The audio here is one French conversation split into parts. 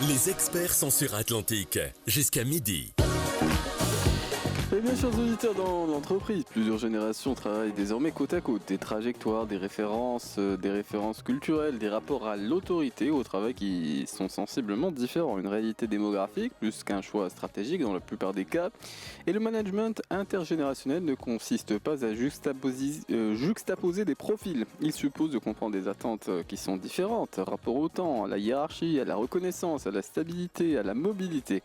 Les experts sont sur Atlantique, jusqu'à midi. Eh bien, chers auditeurs, dans l'entreprise, plusieurs générations travaillent désormais côte à côte. Des trajectoires, des références culturelles, des rapports à l'autorité au travail qui sont sensiblement différents. Une réalité démographique plus qu'un choix stratégique dans la plupart des cas. Et le management intergénérationnel ne consiste pas à juxtaposer des profils. Il suppose de comprendre des attentes qui sont différentes, rapport au temps, à la hiérarchie, à la reconnaissance, à la stabilité, à la mobilité.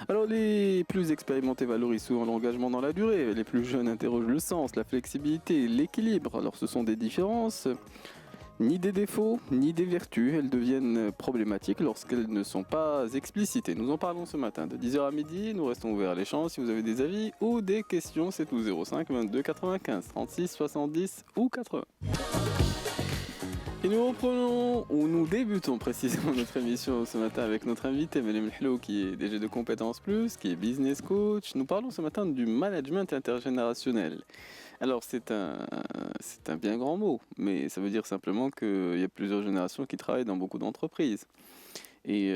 Alors les plus expérimentés valorisent souvent l'engagement dans la durée, les plus jeunes interrogent le sens, la flexibilité, l'équilibre. Alors ce sont des différences, ni des défauts, ni des vertus. Elles deviennent problématiques lorsqu'elles ne sont pas explicitées. Nous en parlons ce matin de 10h à midi, nous restons ouverts à l'échange. Si vous avez des avis ou des questions, c'est tout 05 22 95 36 70 ou 80. Et nous débutons précisément notre émission ce matin avec notre invité, Madame Hello, qui est DG de Compétences Plus, qui est business coach. Nous parlons ce matin du management intergénérationnel. Alors c'est un bien grand mot, mais ça veut dire simplement qu'il y a plusieurs générations qui travaillent dans beaucoup d'entreprises. Et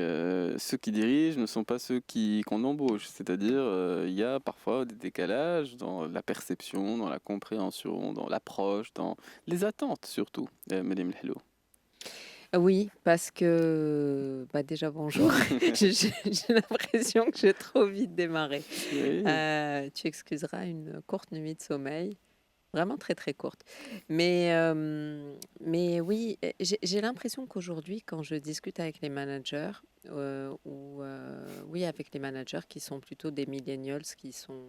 ceux qui dirigent ne sont pas ceux qu'on embauche, c'est-à-dire il y a parfois des décalages dans la perception, dans la compréhension, dans l'approche, dans les attentes surtout, Madame Hello. Oui, parce que déjà bonjour. J'ai l'impression que j'ai trop vite démarré. Oui. Tu excuseras une courte nuit de sommeil. Vraiment très très courte. Mais oui, j'ai l'impression qu'aujourd'hui, quand je discute avec les managers, avec les managers qui sont plutôt des millennials, qui ont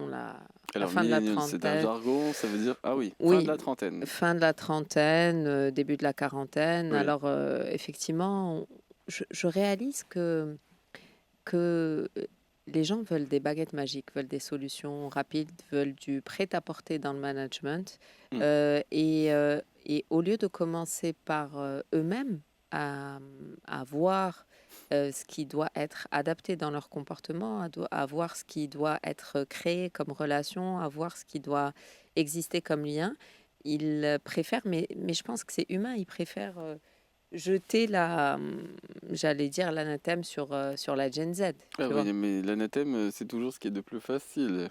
la Alors, fin de la millennial, c'est un trentaine. jargon, ça veut dire, fin Oui, de la trentaine. fin de la trentaine, début de la quarantaine. Oui. Alors, effectivement, je réalise que les gens veulent des baguettes magiques, veulent des solutions rapides, veulent du prêt-à-porter dans le management. Et au lieu de commencer par eux-mêmes à voir ce qui doit être adapté dans leur comportement, à voir ce qui doit être créé comme relation, à voir ce qui doit exister comme lien, ils préfèrent, mais je pense que c'est humain, ils préfèrent jeter j'allais dire l'anathème sur la Gen Z. Ah Tu oui, vois. mais l'anathème, c'est toujours ce qui est de plus facile.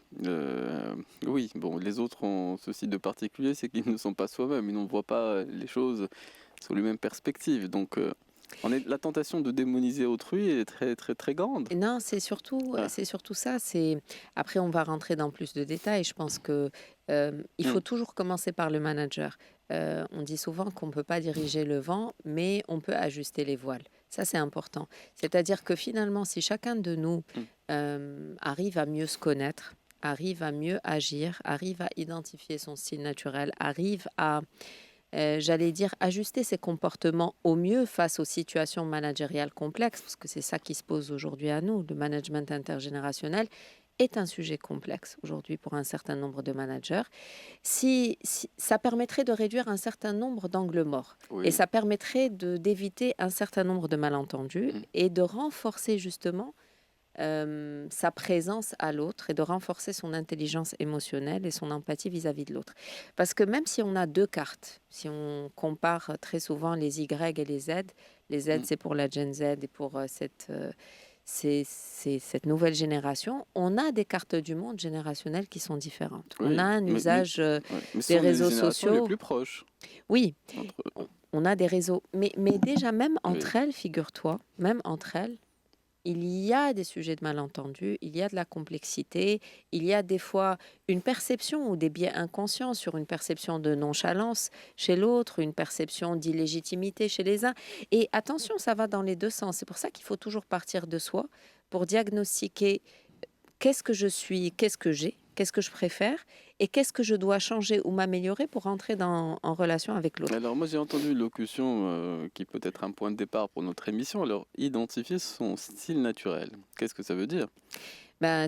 Oui, bon, les autres ont ceci de particulier, c'est qu'ils ne sont pas soi-même, ils ne voient pas les choses sous les mêmes perspectives. Donc, la tentation de démoniser autrui est très, très, très grande. Et non, c'est surtout ça. Après, on va rentrer dans plus de détails. Je pense que il faut toujours commencer par le manager. On dit souvent qu'on ne peut pas diriger le vent, mais on peut ajuster les voiles. Ça, c'est important. C'est-à-dire que finalement, si chacun de nous arrive à mieux se connaître, arrive à mieux agir, arrive à identifier son style naturel, arrive à j'allais dire, ajuster ses comportements au mieux face aux situations managériales complexes, parce que c'est ça qui se pose aujourd'hui à nous. Le management intergénérationnel est un sujet complexe aujourd'hui pour un certain nombre de managers. Si ça permettrait de réduire un certain nombre d'angles morts, Oui. et ça permettrait d'éviter un certain nombre de malentendus et de renforcer justement sa présence à l'autre et de renforcer son intelligence émotionnelle et son empathie vis-à-vis de l'autre. Parce que même si on a deux cartes, si on compare très souvent les Y et les Z c'est pour la Gen Z et pour cette nouvelle génération, on a des cartes du monde générationnelles qui sont différentes. Oui, On a un usage des réseaux sociaux. Les plus proches. Oui, Entre... on a des réseaux. Mais déjà, même entre Oui. elles, figure-toi, même entre elles, il y a des sujets de malentendus, il y a de la complexité, il y a des fois une perception ou des biais inconscients sur une perception de nonchalance chez l'autre, une perception d'illégitimité chez les uns. Et attention, ça va dans les deux sens. C'est pour ça qu'il faut toujours partir de soi pour diagnostiquer qu'est-ce que je suis, qu'est-ce que j'ai, qu'est-ce que je préfère et qu'est-ce que je dois changer ou m'améliorer pour entrer en relation avec l'autre. Alors moi j'ai entendu une locution qui peut être un point de départ pour notre émission. Alors identifier son style naturel, qu'est-ce que ça veut dire ?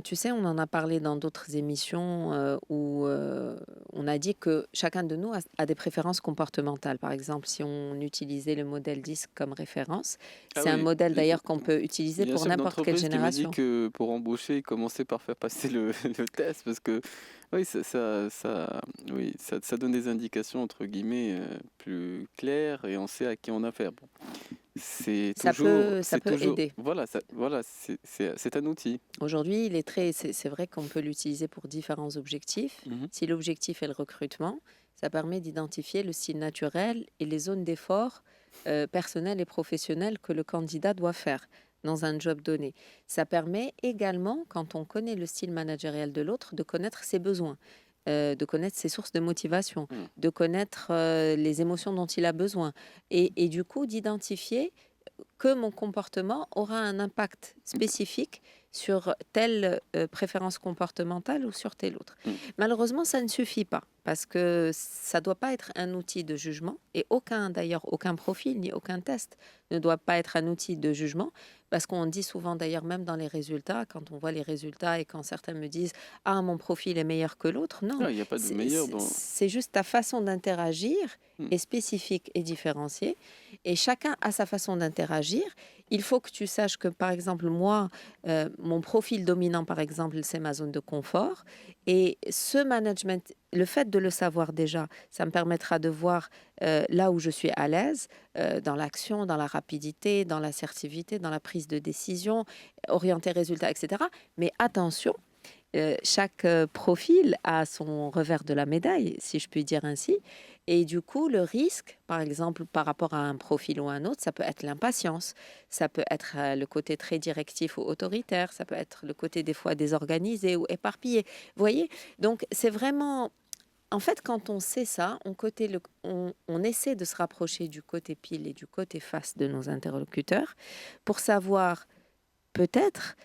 Tu sais, on en a parlé dans d'autres émissions où on a dit que chacun de nous a des préférences comportementales. Par exemple, si on utilisait le modèle 10 comme référence, c'est un modèle d'ailleurs qu'on peut utiliser pour n'importe quelle génération. Il y a un chef d'entreprise qui m'a dit que pour embaucher, il commençait par faire passer le test parce que oui, ça donne des indications entre guillemets plus claires et on sait à qui on a affaire. Bon. Ça c'est peut toujours, aider. voilà, c'est un outil. Aujourd'hui, c'est vrai qu'on peut l'utiliser pour différents objectifs. Mhm. Si l'objectif est le recrutement, ça permet d'identifier le style naturel et les zones d'effort personnels et professionnels que le candidat doit faire dans un job donné. Ça permet également, quand on connaît le style managérial de l'autre, de connaître ses besoins, de connaître ses sources de motivation, Mm. de connaître les émotions dont il a besoin et du coup d'identifier que mon comportement aura un impact spécifique sur telle préférence comportementale ou sur telle autre. Mm. Malheureusement, ça ne suffit pas parce que ça ne doit pas être un outil de jugement et aucun profil ni aucun test ne doit pas être un outil de jugement parce qu'on dit souvent d'ailleurs même dans les résultats, quand on voit les résultats et quand certains me disent « Ah, mon profil est meilleur que l'autre », non, Ah, il n'y a pas de meilleur dans. c'est juste ta façon d'interagir Mm. est spécifique et différenciée et chacun a sa façon d'interagir. Il faut que tu saches que, par exemple, moi, mon profil dominant, par exemple, c'est ma zone de confort. Et ce management, le fait de le savoir déjà, ça me permettra de voir là où je suis à l'aise, dans l'action, dans la rapidité, dans l'assertivité, dans la prise de décision, orienter résultat, etc. Mais attention, chaque profil a son revers de la médaille, si je puis dire ainsi. Et du coup, le risque, par exemple, par rapport à un profil ou un autre, ça peut être l'impatience, ça peut être le côté très directif ou autoritaire, ça peut être le côté des fois désorganisé ou éparpillé. Vous voyez? Donc, c'est vraiment... En fait, quand on sait ça, on essaie de se rapprocher du côté pile et du côté face de nos interlocuteurs pour savoir peut-être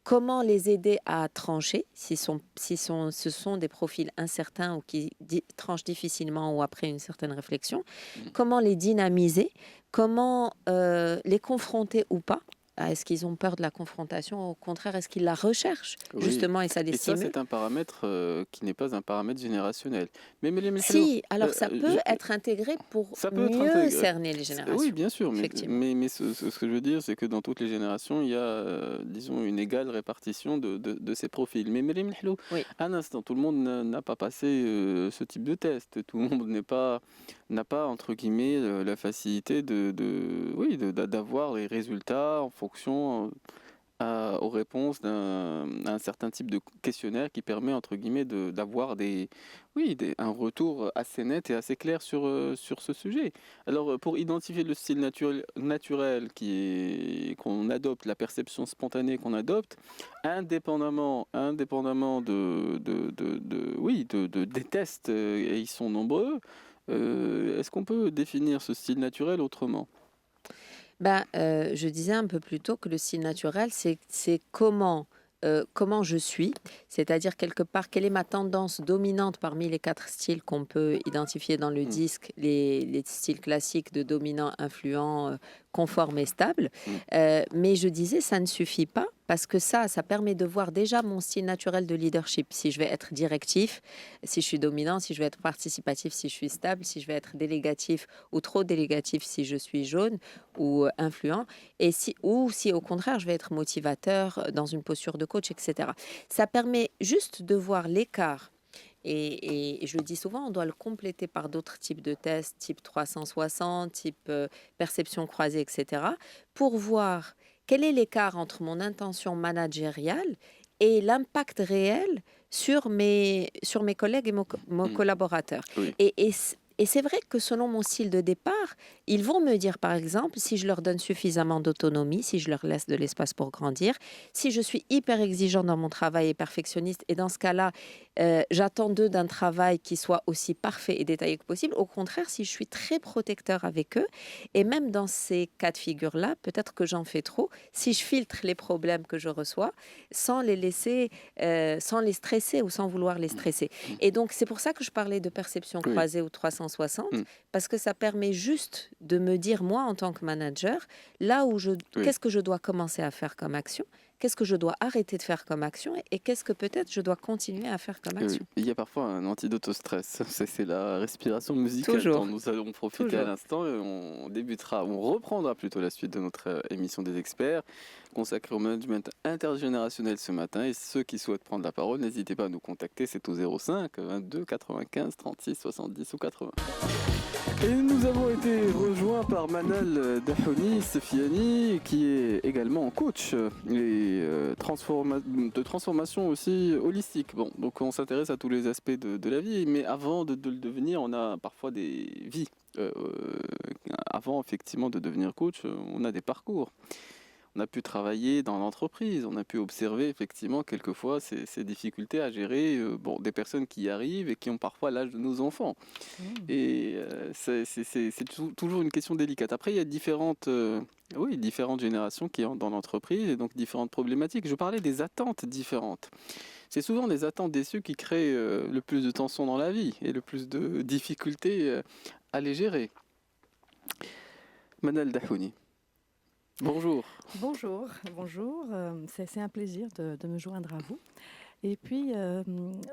comment les aider à trancher ce sont des profils incertains ou qui tranchent difficilement ou après une certaine réflexion, comment les dynamiser, comment les confronter ou pas. Est-ce qu'ils ont peur de la confrontation? Au contraire, est-ce qu'ils la recherchent Oui. justement et ça les Et ça, stimule? c'est un paramètre qui n'est pas un paramètre générationnel. Mais les Si, alors ça peut être intégré pour ça peut être mieux intégré. cerner les Oui, générations, bien sûr, effectivement. mais ce que je veux dire, c'est que dans toutes les générations, il y a, disons, une égale répartition de ces profils. Mais Mélim Mhlou, Oui. un instant, tout le monde n'a pas passé ce type de test. Tout le monde n'a pas, entre guillemets, la facilité oui, d'avoir les résultats en fonction aux réponses d'un certain type de questionnaire qui permet, entre guillemets, d'avoir un retour assez net et assez clair sur ce sujet. Alors, pour identifier le style naturel qu'on adopte, la perception spontanée qu'on adopte, indépendamment des tests, et ils sont nombreux, est-ce qu'on peut définir ce style naturel autrement? Je disais un peu plus tôt que le style naturel, c'est comment je suis, c'est-à-dire quelque part, quelle est ma tendance dominante parmi les 4 styles qu'on peut identifier dans le Mm. disque, les styles classiques de dominant, influent, conforme et stable. Mm. Mais je disais, ça ne suffit pas parce que ça permet de voir déjà mon style naturel de leadership. Si je vais être directif, si je suis dominant, si je vais être participatif, si je suis stable, si je vais être délégatif ou trop délégatif, si je suis jaune ou influent, ou si au contraire je vais être motivateur dans une posture de coach, etc. Ça permet juste de voir l'écart. Et je le dis souvent, on doit le compléter par d'autres types de tests, type 360, type perception croisée, etc., pour voir quel est l'écart entre mon intention managériale et l'impact réel sur mes collègues et mon collaborateurs. Oui. Et c'est vrai que selon mon style de départ, ils vont me dire, par exemple, si je leur donne suffisamment d'autonomie, si je leur laisse de l'espace pour grandir, si je suis hyper exigeant dans mon travail et perfectionniste, et dans ce cas-là, j'attends d'eux d'un travail qui soit aussi parfait et détaillé que possible. Au contraire, si je suis très protecteur avec eux, et même dans ces cas de figure-là, peut-être que j'en fais trop, si je filtre les problèmes que je reçois, sans les laisser, sans les stresser ou sans vouloir les stresser. Et donc, c'est pour ça que je parlais de perception Oui. croisée ou 360, parce que ça permet juste de me dire, moi, en tant que manager, là où Oui. qu'est-ce que je dois commencer à faire comme action, qu'est-ce que je dois arrêter de faire comme action et qu'est-ce que peut-être je dois continuer à faire comme action. Il y a parfois un antidote au stress, c'est la respiration musicale Toujours, dont nous allons profiter à toujours. l'instant et on reprendra plutôt la suite de notre émission des experts consacrée au management intergénérationnel ce matin et ceux qui souhaitent prendre la parole, n'hésitez pas à nous contacter, c'est au 05 22 95 36 70 ou 80. Et nous avons été rejoints par Manal Dahouni Sefiani, qui est également coach et de transformation aussi holistique. Bon, donc on s'intéresse à tous les aspects de la vie, mais avant de le devenir, on a parfois des vies. Avant effectivement de devenir coach, on a des parcours. On a pu travailler dans l'entreprise, on a pu observer effectivement quelquefois ces difficultés à gérer des personnes qui y arrivent et qui ont parfois l'âge de nos enfants. Et c'est toujours une question délicate. Après, il y a différentes générations qui entrent dans l'entreprise et donc différentes problématiques. Je parlais des attentes différentes. C'est souvent des attentes déçues qui créent le plus de tensions dans la vie et le plus de difficultés à les gérer. Manal Dahouni. Bonjour. Bonjour. C'est un plaisir de me joindre à vous. Et puis,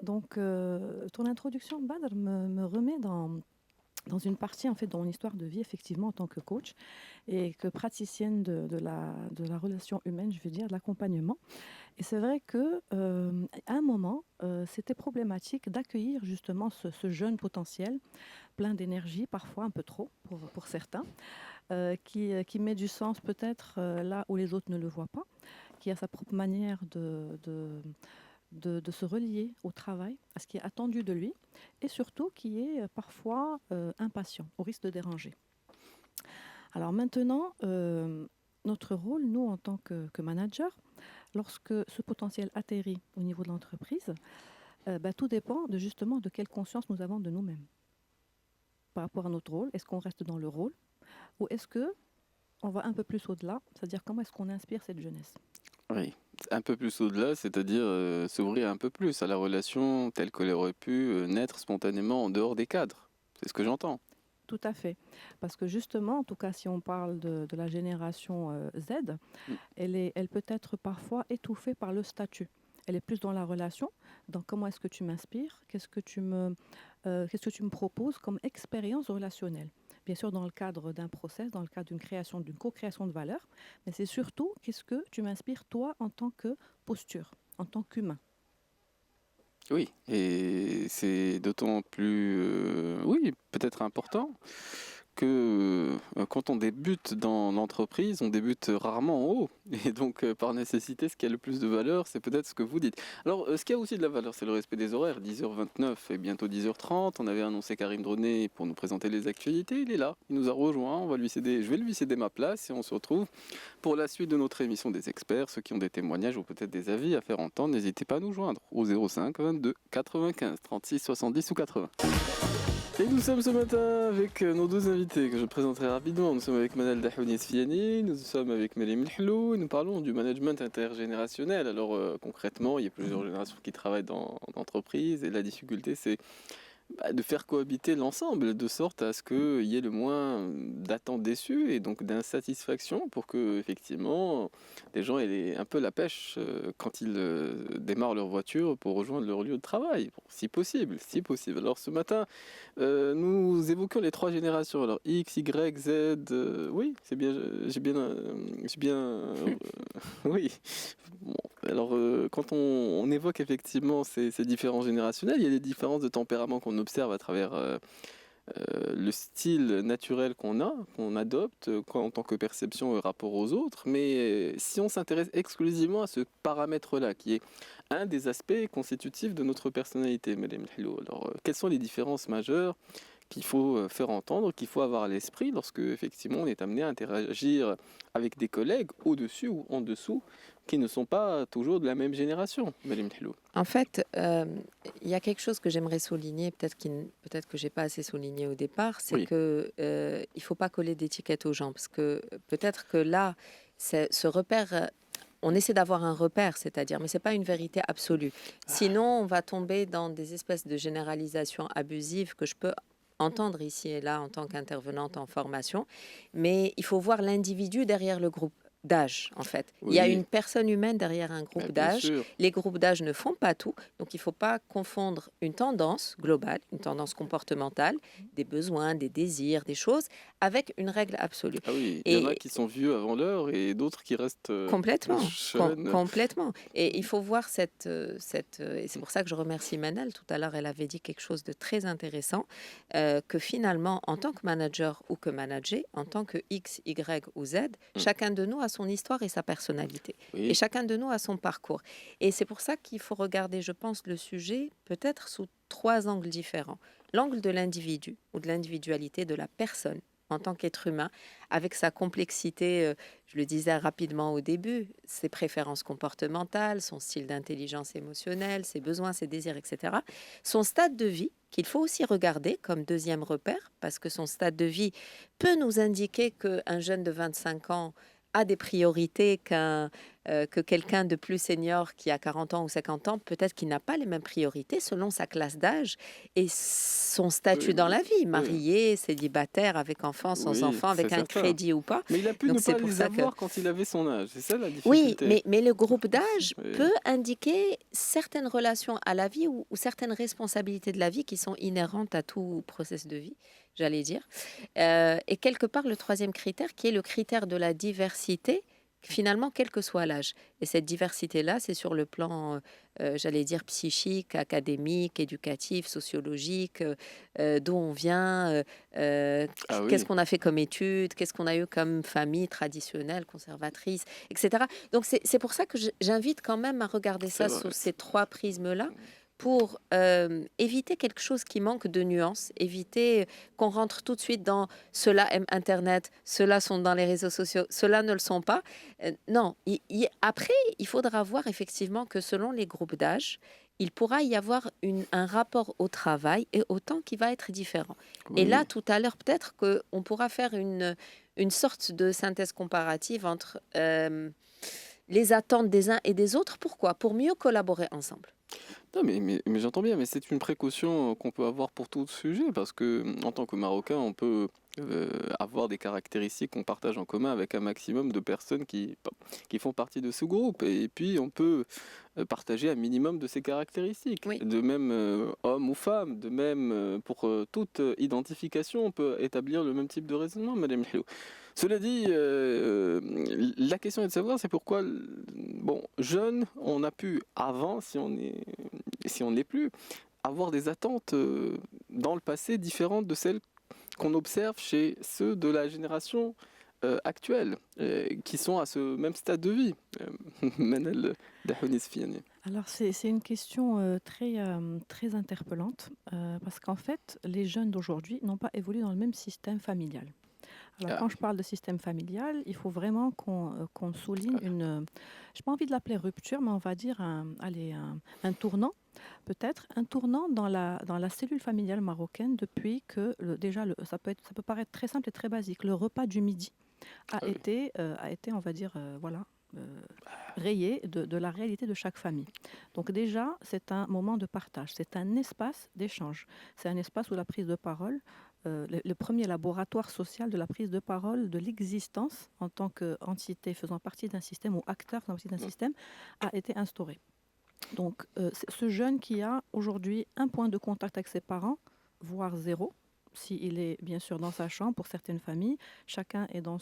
ton introduction, Badr, me remet dans une partie, en fait, dans mon histoire de vie, effectivement, en tant que coach et que praticienne de la relation humaine, je veux dire, de l'accompagnement. Et c'est vrai qu'à un moment, c'était problématique d'accueillir justement ce jeune potentiel, plein d'énergie, parfois un peu trop pour certains, qui met du sens peut-être là où les autres ne le voient pas, qui a sa propre manière de se relier au travail, à ce qui est attendu de lui, et surtout qui est parfois impatient, au risque de déranger. Alors maintenant, notre rôle, nous, en tant que manager, lorsque ce potentiel atterrit au niveau de l'entreprise, tout dépend justement de quelle conscience nous avons de nous-mêmes. Par rapport à notre rôle, est-ce qu'on reste dans le rôle ou est-ce qu'on va un peu plus au-delà, c'est-à-dire comment est-ce qu'on inspire cette jeunesse ? Oui, un peu plus au-delà, c'est-à-dire s'ouvrir un peu plus à la relation telle qu'elle aurait pu naître spontanément en dehors des cadres. C'est ce que j'entends. Tout à fait. Parce que justement, en tout cas, si on parle de la génération Z, elle peut être parfois étouffée par le statut. Elle est plus dans la relation, dans comment est-ce que tu m'inspires, qu'est-ce que tu me proposes comme expérience relationnelle. Bien sûr, dans le cadre d'un process, dans le cadre d'une co-création de valeur, mais c'est surtout qu'est-ce que tu m'inspires, toi, en tant que posture, en tant qu'humain. Oui, et c'est d'autant plus, peut-être important que quand on débute dans l'entreprise, on débute rarement en haut. Et donc, par nécessité, ce qui a le plus de valeur, c'est peut-être ce que vous dites. Alors, ce qui a aussi de la valeur, c'est le respect des horaires. 10h29 et bientôt 10h30. On avait annoncé Karim Droné pour nous présenter les actualités. Il est là, il nous a rejoints. Je vais lui céder ma place et on se retrouve pour la suite de notre émission des experts. Ceux qui ont des témoignages ou peut-être des avis à faire entendre, n'hésitez pas à nous joindre au 05 22 95 36 70 ou 80. Et nous sommes ce matin avec nos deux invités que je présenterai rapidement. Nous sommes avec Manal Dahouni Sefiani, nous sommes avec Mélim Mhlou et nous parlons du management intergénérationnel. Alors concrètement, il y a plusieurs générations qui travaillent dans l'entreprise et la difficulté c'est de faire cohabiter l'ensemble de sorte à ce qu'il y ait le moins d'attentes déçues et donc d'insatisfaction pour que effectivement les gens aient un peu la pêche quand ils démarrent leur voiture pour rejoindre leur lieu de travail, bon, si possible. Alors ce matin, nous évoquions les trois générations. Alors X, Y, Z, oui, c'est bien, oui. Bon, alors quand on évoque effectivement ces différences générationnelles, il y a des différences de tempérament qu'on observe à travers le style naturel qu'on adopte en tant que perception et rapport aux autres. Mais si on s'intéresse exclusivement à ce paramètre-là, qui est un des aspects constitutifs de notre personnalité, Madame Mhlou, alors quelles sont les différences majeures qu'il faut faire entendre, qu'il faut avoir à l'esprit lorsque effectivement on est amené à interagir avec des collègues au-dessus ou en dessous qui ne sont pas toujours de la même génération, Madame Mhlou. En fait, il y a quelque chose que j'aimerais souligner, peut-être que j'ai pas assez souligné au départ, c'est que il faut pas coller d'étiquette aux gens, parce que peut-être que là, ce repère. On essaie d'avoir un repère, c'est-à-dire, mais c'est pas une vérité absolue. Sinon, on va tomber dans des espèces de généralisations abusives que je peux entendre ici et là en tant qu'intervenante en formation. Mais il faut voir l'individu derrière le groupe. d'âge, en fait. Il y a Oui, une personne humaine derrière un groupe bien d'âge. sûr. Les groupes d'âge ne font pas tout, donc il ne faut pas confondre une tendance globale, une tendance comportementale, des besoins, des désirs, des choses, avec une règle absolue. Ah oui, il y en a Et qui sont vieux avant l'heure et d'autres qui restent complètement, jeunes. complètement. Et il faut voir et c'est pour ça que je remercie Manal. Tout à l'heure, elle avait dit quelque chose de très intéressant, que finalement, en tant que manager ou que manager, en tant que X, Y ou Z, chacun de nous a son histoire et sa personnalité. Et Oui, chacun de nous a son parcours. Et c'est pour ça qu'il faut regarder, je pense, le sujet peut-être sous 3 angles différents. L'angle de l'individu ou de l'individualité de la personne en tant qu'être humain, avec sa complexité, je le disais rapidement au début, ses préférences comportementales, son style d'intelligence émotionnelle, ses besoins, ses désirs, etc. Son stade de vie, qu'il faut aussi regarder comme deuxième repère, parce que son stade de vie peut nous indiquer qu'un jeune de 25 ans a des priorités que quelqu'un de plus senior qui a 40 ans ou 50 ans, peut-être qu'il n'a pas les mêmes priorités selon sa classe d'âge et son statut dans la vie, oui, marié, célibataire, avec enfant, sans oui, enfant, c'est avec un certain. crédit ou pas. Mais il a pu Donc ne c'est pas pour les ça que... avoir quand il avait son âge. C'est ça la Oui, difficulté. mais le groupe d'âge Oui, peut indiquer certaines relations à la vie ou certaines responsabilités de la vie qui sont inhérentes à tout process de vie, j'allais dire. Et quelque part, le troisième critère, qui est le critère de la diversité, finalement, quel que soit l'âge. Et cette diversité-là, c'est sur le plan, j'allais dire, psychique, académique, éducatif, sociologique, d'où on vient, ah qu'est-ce oui, qu'on a fait comme études, qu'est-ce qu'on a eu comme famille traditionnelle, conservatrice, etc. Donc c'est pour ça que j'invite quand même à regarder c'est ça vrai. sous ces 3 prismes-là pour éviter quelque chose qui manque de nuances, éviter qu'on rentre tout de suite dans ceux-là aiment Internet, ceux-là sont dans les réseaux sociaux, ceux-là ne le sont pas. Non, après, il faudra voir effectivement que selon les groupes d'âge, il pourra y avoir un rapport au travail et au temps qui va être différent. Et là, Oui. tout à l'heure, peut-être qu'on pourra faire une sorte de synthèse comparative entre les attentes des uns et des autres. Pourquoi? Pour mieux collaborer ensemble. Non, mais j'entends bien, mais c'est une précaution qu'on peut avoir pour tout sujet, parce que en tant que Marocain, on peut avoir des caractéristiques qu'on partage en commun avec un maximum de personnes qui font partie de ce groupe. Et puis, on peut partager un minimum de ces caractéristiques. Oui. De même, homme ou femme, de même, pour toute identification, on peut établir le même type de raisonnement, Madame Hilou. Cela dit, la question est de savoir, c'est pourquoi, bon, jeune, on a pu, avant, si on ne l'est plus, avoir des attentes dans le passé différentes de celles qu'on observe chez ceux de la génération actuelle, qui sont à ce même stade de vie. Manel Dahouni Sfiani. Alors c'est une question très interpellante parce qu'en fait, les jeunes d'aujourd'hui n'ont pas évolué dans le même système familial. Alors, Ah, quand je parle de système familial, il faut vraiment qu'on souligne je n'ai pas envie de l'appeler rupture, mais on va dire un tournant, peut-être, un tournant dans la cellule familiale marocaine depuis que, déjà, ça peut paraître très simple et très basique. Le repas du midi ah oui. a été, on va dire, voilà, rayé de la réalité de chaque famille. Donc déjà, c'est un moment de partage, c'est un espace d'échange, c'est un espace où la prise de parole, le premier laboratoire social de la prise de parole de l'existence en tant qu'entité faisant partie d'un système ou acteur faisant partie d'un système a été instauré. Donc ce jeune qui a aujourd'hui un point de contact avec ses parents, voire zéro, s'il est bien sûr dans sa chambre, pour certaines familles, chacun est devant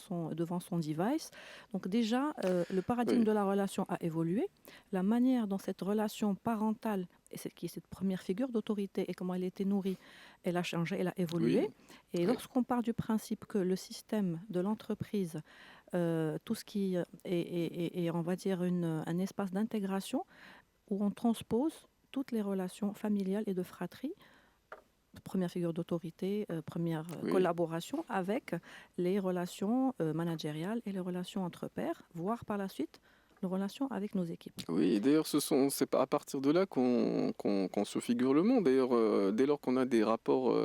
son device. Donc déjà, le paradigme Oui. de la relation a évolué. La manière dont cette relation parentale, qui est cette première figure d'autorité, et comment elle a été nourrie, elle a changé, elle a évolué. Oui. Et Oui. lorsqu'on part du principe que le système de l'entreprise, tout ce qui est, on va dire, un espace d'intégration, où on transpose toutes les relations familiales et de fratrie, première figure d'autorité, première Oui. collaboration avec les relations managériales et les relations entre pairs, voire par la suite nos relations avec nos équipes. Oui, et d'ailleurs, c'est pas à partir de là qu'on se figure le monde. D'ailleurs, dès lors qu'on a des rapports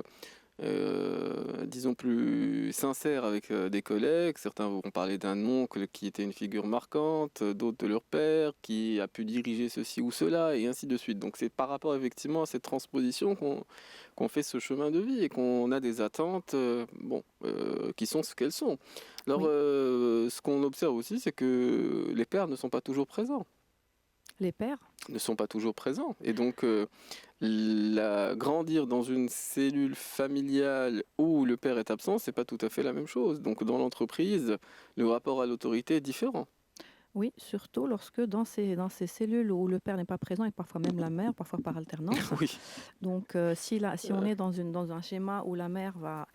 disons, plus sincères avec des collègues. Certains vont parler d'un oncle qui était une figure marquante, d'autres de leur père qui a pu diriger ceci ou cela, et ainsi de suite. Donc c'est par rapport effectivement à cette transposition qu'on fait ce chemin de vie et qu'on a des attentes qui sont ce qu'elles sont. Alors, Oui. ce qu'on observe aussi, c'est que les pères ne sont pas toujours présents. Les pères, Ne sont pas toujours présents. Et donc, grandir dans une cellule familiale où le père est absent, c'est pas tout à fait la même chose. Donc, dans l'entreprise, le rapport à l'autorité est différent. oui, surtout lorsque dans ces cellules où le père n'est pas présent et parfois même la mère, parfois par alternance. Oui. Donc, si on est dans un schéma où la mère va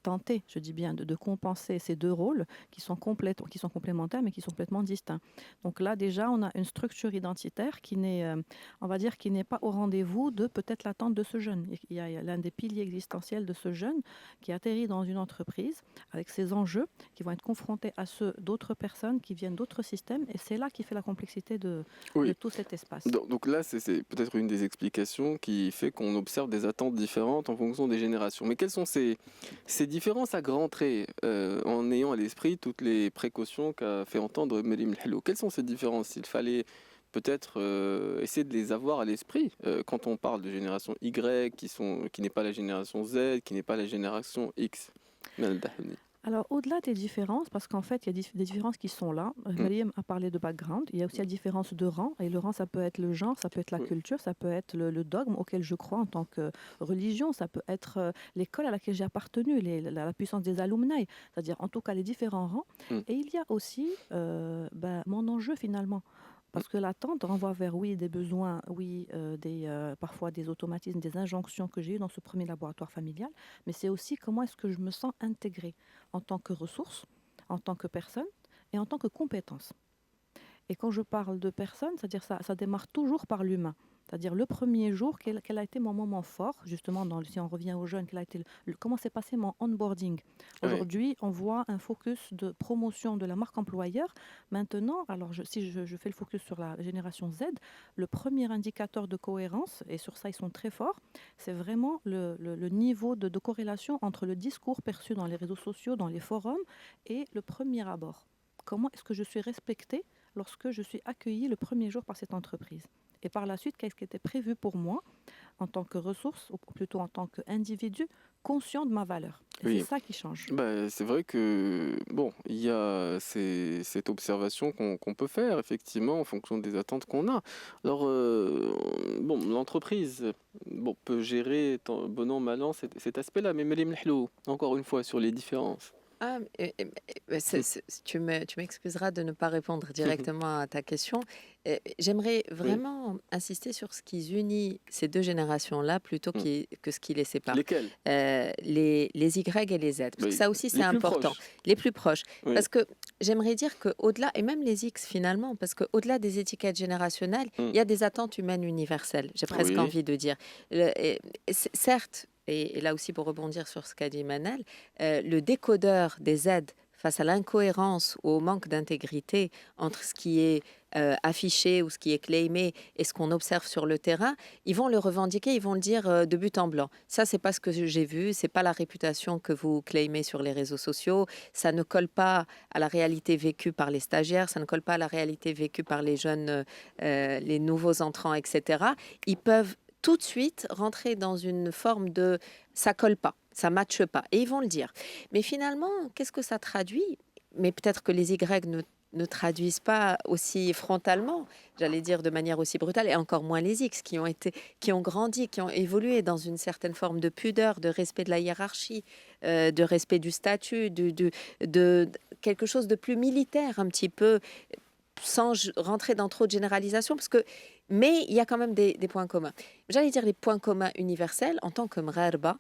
tenter, je dis bien, de compenser ces deux rôles qui sont complémentaires mais qui sont complètement distincts. Donc là, déjà, on a une structure identitaire qui n'est, on va dire, qui n'est pas au rendez-vous de peut-être l'attente de ce jeune. Il y a l'un des piliers existentiels de ce jeune qui atterrit dans une entreprise avec ses enjeux qui vont être confrontés à ceux d'autres personnes qui viennent d'autres systèmes. Et c'est là qui fait la complexité de Oui. tout cet espace. Donc là, c'est peut-être une des explications qui fait qu'on observe des attentes différentes en fonction des générations. Mais quelles sont ces différences à grands traits, en ayant à l'esprit toutes les précautions qu'a fait entendre Merim Hello? Quelles sont ces différences? Il fallait peut-être essayer de les avoir à l'esprit quand on parle de génération Y, qui n'est pas la génération Z, qui n'est pas la génération X. Alors, au-delà des différences, parce qu'en fait, il y a des différences qui sont là. Mariam a parlé de background. Il y a aussi la différence de rang. Et le rang, ça peut être le genre, ça peut être la Oui. culture, ça peut être le dogme auquel je crois en tant que religion, ça peut être l'école à laquelle j'ai appartenu, la puissance des alumni, c'est-à-dire en tout cas les différents rangs. Mm. Et il y a aussi mon enjeu finalement. Parce que l'attente renvoie vers, oui, des besoins, oui, parfois des automatismes, des injonctions que j'ai eues dans ce premier laboratoire familial, mais c'est aussi comment est-ce que je me sens intégrée en tant que ressource, en tant que personne et en tant que compétence. Et quand je parle de personne, c'est-à-dire ça démarre toujours par l'humain. C'est-à-dire le premier jour, quel a été mon moment fort, justement, si on revient aux jeunes, comment s'est passé mon onboarding. Oui. Aujourd'hui, on voit un focus de promotion de la marque employeur. Maintenant, alors si je fais le focus sur la génération Z, le premier indicateur de cohérence, et sur ça ils sont très forts, c'est vraiment le niveau de corrélation entre le discours perçu dans les réseaux sociaux, dans les forums, et le premier abord. Comment est-ce que je suis respectée lorsque je suis accueillie le premier jour par cette entreprise? Et par la suite, qu'est-ce qui était prévu pour moi en tant que ressource, ou plutôt en tant qu'individu, conscient de ma valeur. Et Oui. c'est ça qui change. C'est vrai que, il y a cette observation qu'on peut faire, effectivement, en fonction des attentes qu'on a. Alors, l'entreprise peut gérer, bon an, mal an, cet aspect-là, mais Melim Lhlou, encore une fois, sur les différences. Ah, tu m'excuseras de ne pas répondre directement à ta question. J'aimerais vraiment insister sur ce qui unit ces deux générations-là plutôt que ce qui les sépare. Lesquelles? Les Y et les Z. Parce que ça aussi, c'est les plus important. proches. Les plus proches. Oui. Parce que j'aimerais dire qu'au-delà, et même les X finalement, parce qu'au-delà des étiquettes générationnelles, il y a des attentes humaines universelles. J'ai presque Oui. envie de dire. Certes, et là aussi pour rebondir sur ce qu'a dit Manal, le décodeur des Z face à l'incohérence ou au manque d'intégrité entre ce qui est affiché ou ce qui est claimé et ce qu'on observe sur le terrain, ils vont le revendiquer, ils vont le dire de but en blanc. Ça, c'est pas ce que j'ai vu, c'est pas la réputation que vous claimez sur les réseaux sociaux, ça ne colle pas à la réalité vécue par les stagiaires, ça ne colle pas à la réalité vécue par les jeunes, les nouveaux entrants, etc. Ils peuvent tout de suite rentrer dans une forme de ça colle pas, ça matche pas, et ils vont le dire. Mais finalement, qu'est-ce que ça traduit? Mais peut-être que les Y ne traduisent pas aussi frontalement, j'allais dire de manière aussi brutale, et encore moins les X qui ont grandi, qui ont évolué dans une certaine forme de pudeur, de respect de la hiérarchie, de respect du statut, de quelque chose de plus militaire un petit peu, sans rentrer dans trop de généralisation, mais il y a quand même des points communs. J'allais dire les points communs universels en tant que mgharba.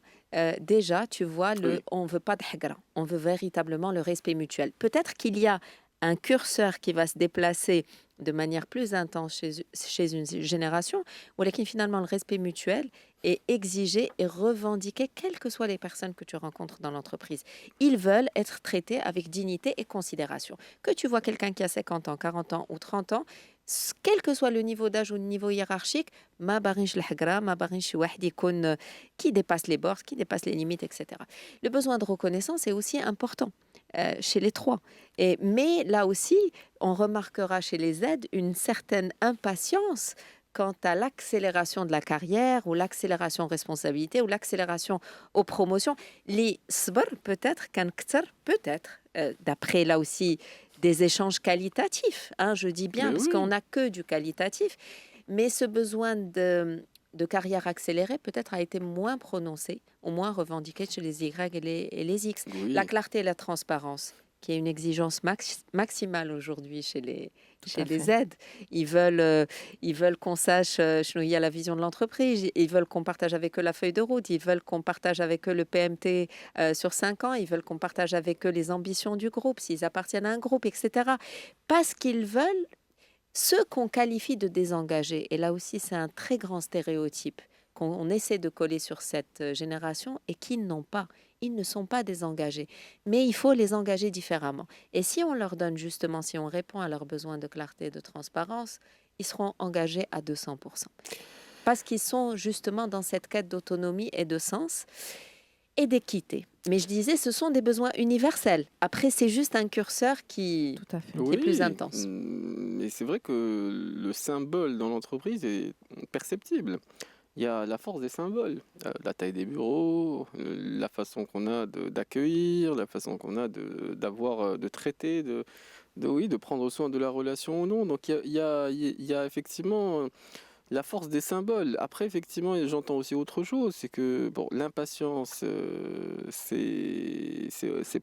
Déjà, tu vois, on ne veut pas de hagra, on veut véritablement le respect mutuel. Peut-être qu'il y a un curseur qui va se déplacer de manière plus intense chez une génération, ou finalement le respect mutuel est exigé et revendiqué, quelles que soient les personnes que tu rencontres dans l'entreprise. Ils veulent être traités avec dignité et considération. Que tu vois quelqu'un qui a 50 ans, 40 ans ou 30 ans, quel que soit le niveau d'âge ou le niveau hiérarchique, ما باغينش الحقرة، ما باغينش شي واحد يكون qui dépasse les bords, qui dépasse les limites, etc. Le besoin de reconnaissance est aussi important chez les trois. Mais là aussi, on remarquera chez les aides une certaine impatience quant à l'accélération de la carrière ou l'accélération responsabilité ou l'accélération aux promotions. Les sbr peut-être, peut-être, d'après là aussi des échanges qualitatifs, hein, je dis bien, Mais parce oui. qu'on n'a que du qualitatif, mais ce besoin de carrière accélérée peut-être a été moins prononcé, ou moins revendiqué chez les Y et les X. Oui. La clarté et la transparence, qui est une exigence maximale aujourd'hui chez les Z. Ils veulent qu'on sache il y a la vision de l'entreprise, ils veulent qu'on partage avec eux la feuille de route, ils veulent qu'on partage avec eux le PMT sur 5 ans, ils veulent qu'on partage avec eux les ambitions du groupe, s'ils appartiennent à un groupe, etc. Parce qu'ils veulent ceux qu'on qualifie de désengagés. Et là aussi, c'est un très grand stéréotype qu'on essaie de coller sur cette génération et qu'ils n'ont pas. Ils ne sont pas désengagés, mais il faut les engager différemment. Et si on leur donne justement, si on répond à leurs besoins de clarté et de transparence, ils seront engagés à 200%. Parce qu'ils sont justement dans cette quête d'autonomie et de sens et d'équité. Mais je disais, ce sont des besoins universels. Après, c'est juste un curseur qui Tout à fait. est plus intense. Mais c'est vrai que le symbole dans l'entreprise est perceptible. Il y a la force des symboles, la taille des bureaux, la façon qu'on a d'accueillir, la façon qu'on a de traiter, de prendre soin de la relation ou non. Donc il y a effectivement la force des symboles. Après, effectivement, j'entends aussi autre chose, c'est que bon, l'impatience, c'est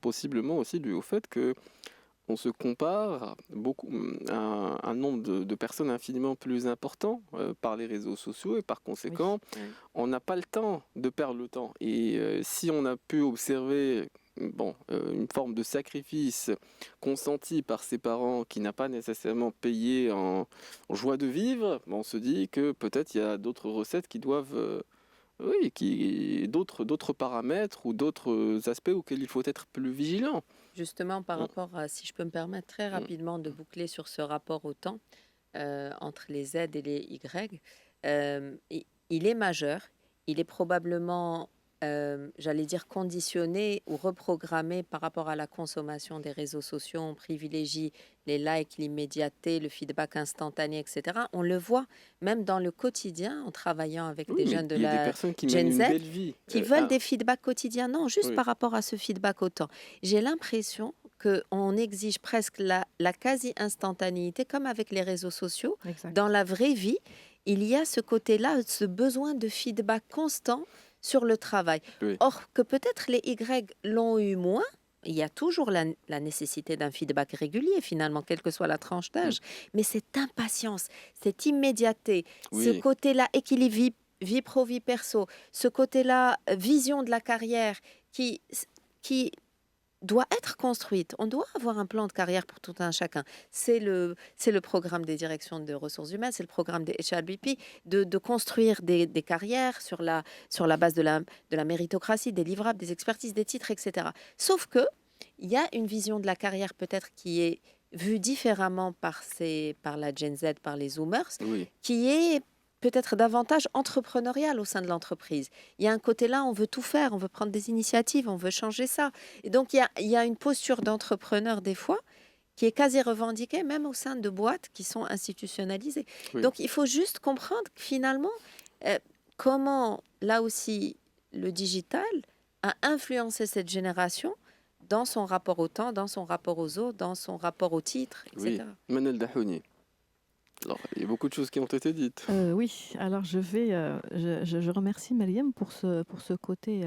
possiblement aussi dû au fait que on se compare beaucoup à un nombre de personnes infiniment plus important par les réseaux sociaux et par conséquent, on n'a pas le temps de perdre le temps. Et si on a pu observer une forme de sacrifice consenti par ses parents qui n'a pas nécessairement payé en joie de vivre, on se dit que peut-être il y a d'autres recettes qui doivent... d'autres paramètres ou d'autres aspects auxquels il faut être plus vigilant. Justement, par rapport à, si je peux me permettre très rapidement de boucler sur ce rapport au temps entre les Z et les Y, il est majeur, il est probablement, j'allais dire, conditionné ou reprogrammé par rapport à la consommation des réseaux sociaux. On privilégie les likes, l'immédiateté, le feedback instantané, etc. On le voit même dans le quotidien en travaillant avec des jeunes de il y a des la personnes qui Gen mènent une Z belle vie. qui veulent des feedbacks quotidiens. Non, juste Oui. par rapport à ce feedback au temps. J'ai l'impression qu'on exige presque la quasi-instantanéité, comme avec les réseaux sociaux. Exact. Dans la vraie vie, il y a ce côté-là, ce besoin de feedback constant sur le travail. Oui. Or, que peut-être les Y l'ont eu moins, il y a toujours la nécessité d'un feedback régulier, finalement, quelle que soit la tranche d'âge. Mais cette impatience, cette immédiateté, ce Oui. côté-là, équilibre vie pro, vie perso, ce côté-là, vision de la carrière qui doit être construite. On doit avoir un plan de carrière pour tout un chacun. C'est le programme des directions de ressources humaines, c'est le programme des HRBP, de construire des carrières sur la base de la méritocratie, des livrables, des expertises, des titres, etc. Sauf que il y a une vision de la carrière peut-être qui est vue différemment par la Gen Z, par les Zoomers, Oui. qui est peut-être davantage entrepreneurial au sein de l'entreprise. Il y a un côté là, on veut tout faire, on veut prendre des initiatives, on veut changer ça. Et donc, il y a une posture d'entrepreneur des fois qui est quasi revendiquée, même au sein de boîtes qui sont institutionnalisées. Oui. Donc, il faut juste comprendre que finalement, comment, là aussi, le digital a influencé cette génération dans son rapport au temps, dans son rapport aux autres, dans son rapport au titre, etc. Oui. Manel Dahouni. Alors, il y a beaucoup de choses qui ont été dites. Oui, alors je remercie Mariam pour ce côté,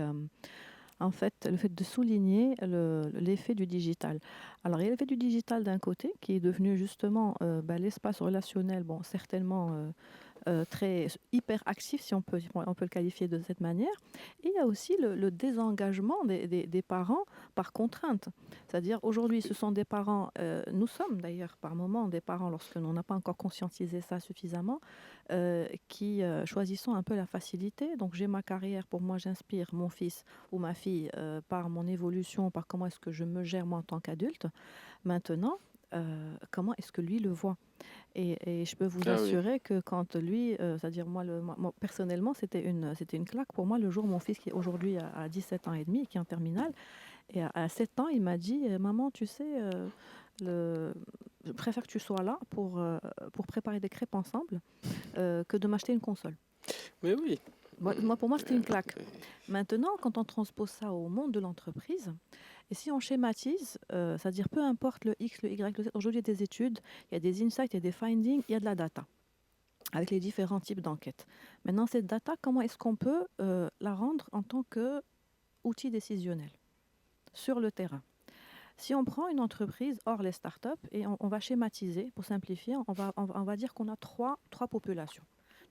en fait, le fait de souligner l'effet du digital. Alors, il y a l'effet du digital d'un côté qui est devenu justement l'espace relationnel, bon, certainement très hyper actif, si on peut le qualifier de cette manière. Et il y a aussi le désengagement des parents par contrainte. C'est-à-dire, aujourd'hui, ce sont des parents, nous sommes d'ailleurs par moments des parents, lorsque l'on n'a pas encore conscientisé ça suffisamment, qui choisissons un peu la facilité. Donc, j'ai ma carrière, pour moi, j'inspire mon fils ou ma fille par mon évolution, par comment est-ce que je me gère moi en tant qu'adulte. Maintenant, comment est-ce que lui le voit. Et je peux vous Ah oui. assurer que quand lui, c'est-à-dire moi, personnellement, c'était une claque pour moi le jour où mon fils, qui aujourd'hui a 17 ans et demi, qui est en terminale, et à 7 ans, il m'a dit, maman, tu sais, je préfère que tu sois là pour préparer des crêpes ensemble que de m'acheter une console. Mais oui. Pour moi, c'était une claque. Euh, Maintenant, quand on transpose ça au monde de l'entreprise, et si on schématise, c'est-à-dire peu importe le X, le Y, le Z, aujourd'hui il y a des études, il y a des insights, il y a des findings, il y a de la data avec les différents types d'enquêtes. Maintenant, cette data, comment est-ce qu'on peut la rendre en tant qu'outil décisionnel sur le terrain? Si on prend une entreprise hors les startups et on va schématiser, pour simplifier, on va dire qu'on a trois populations.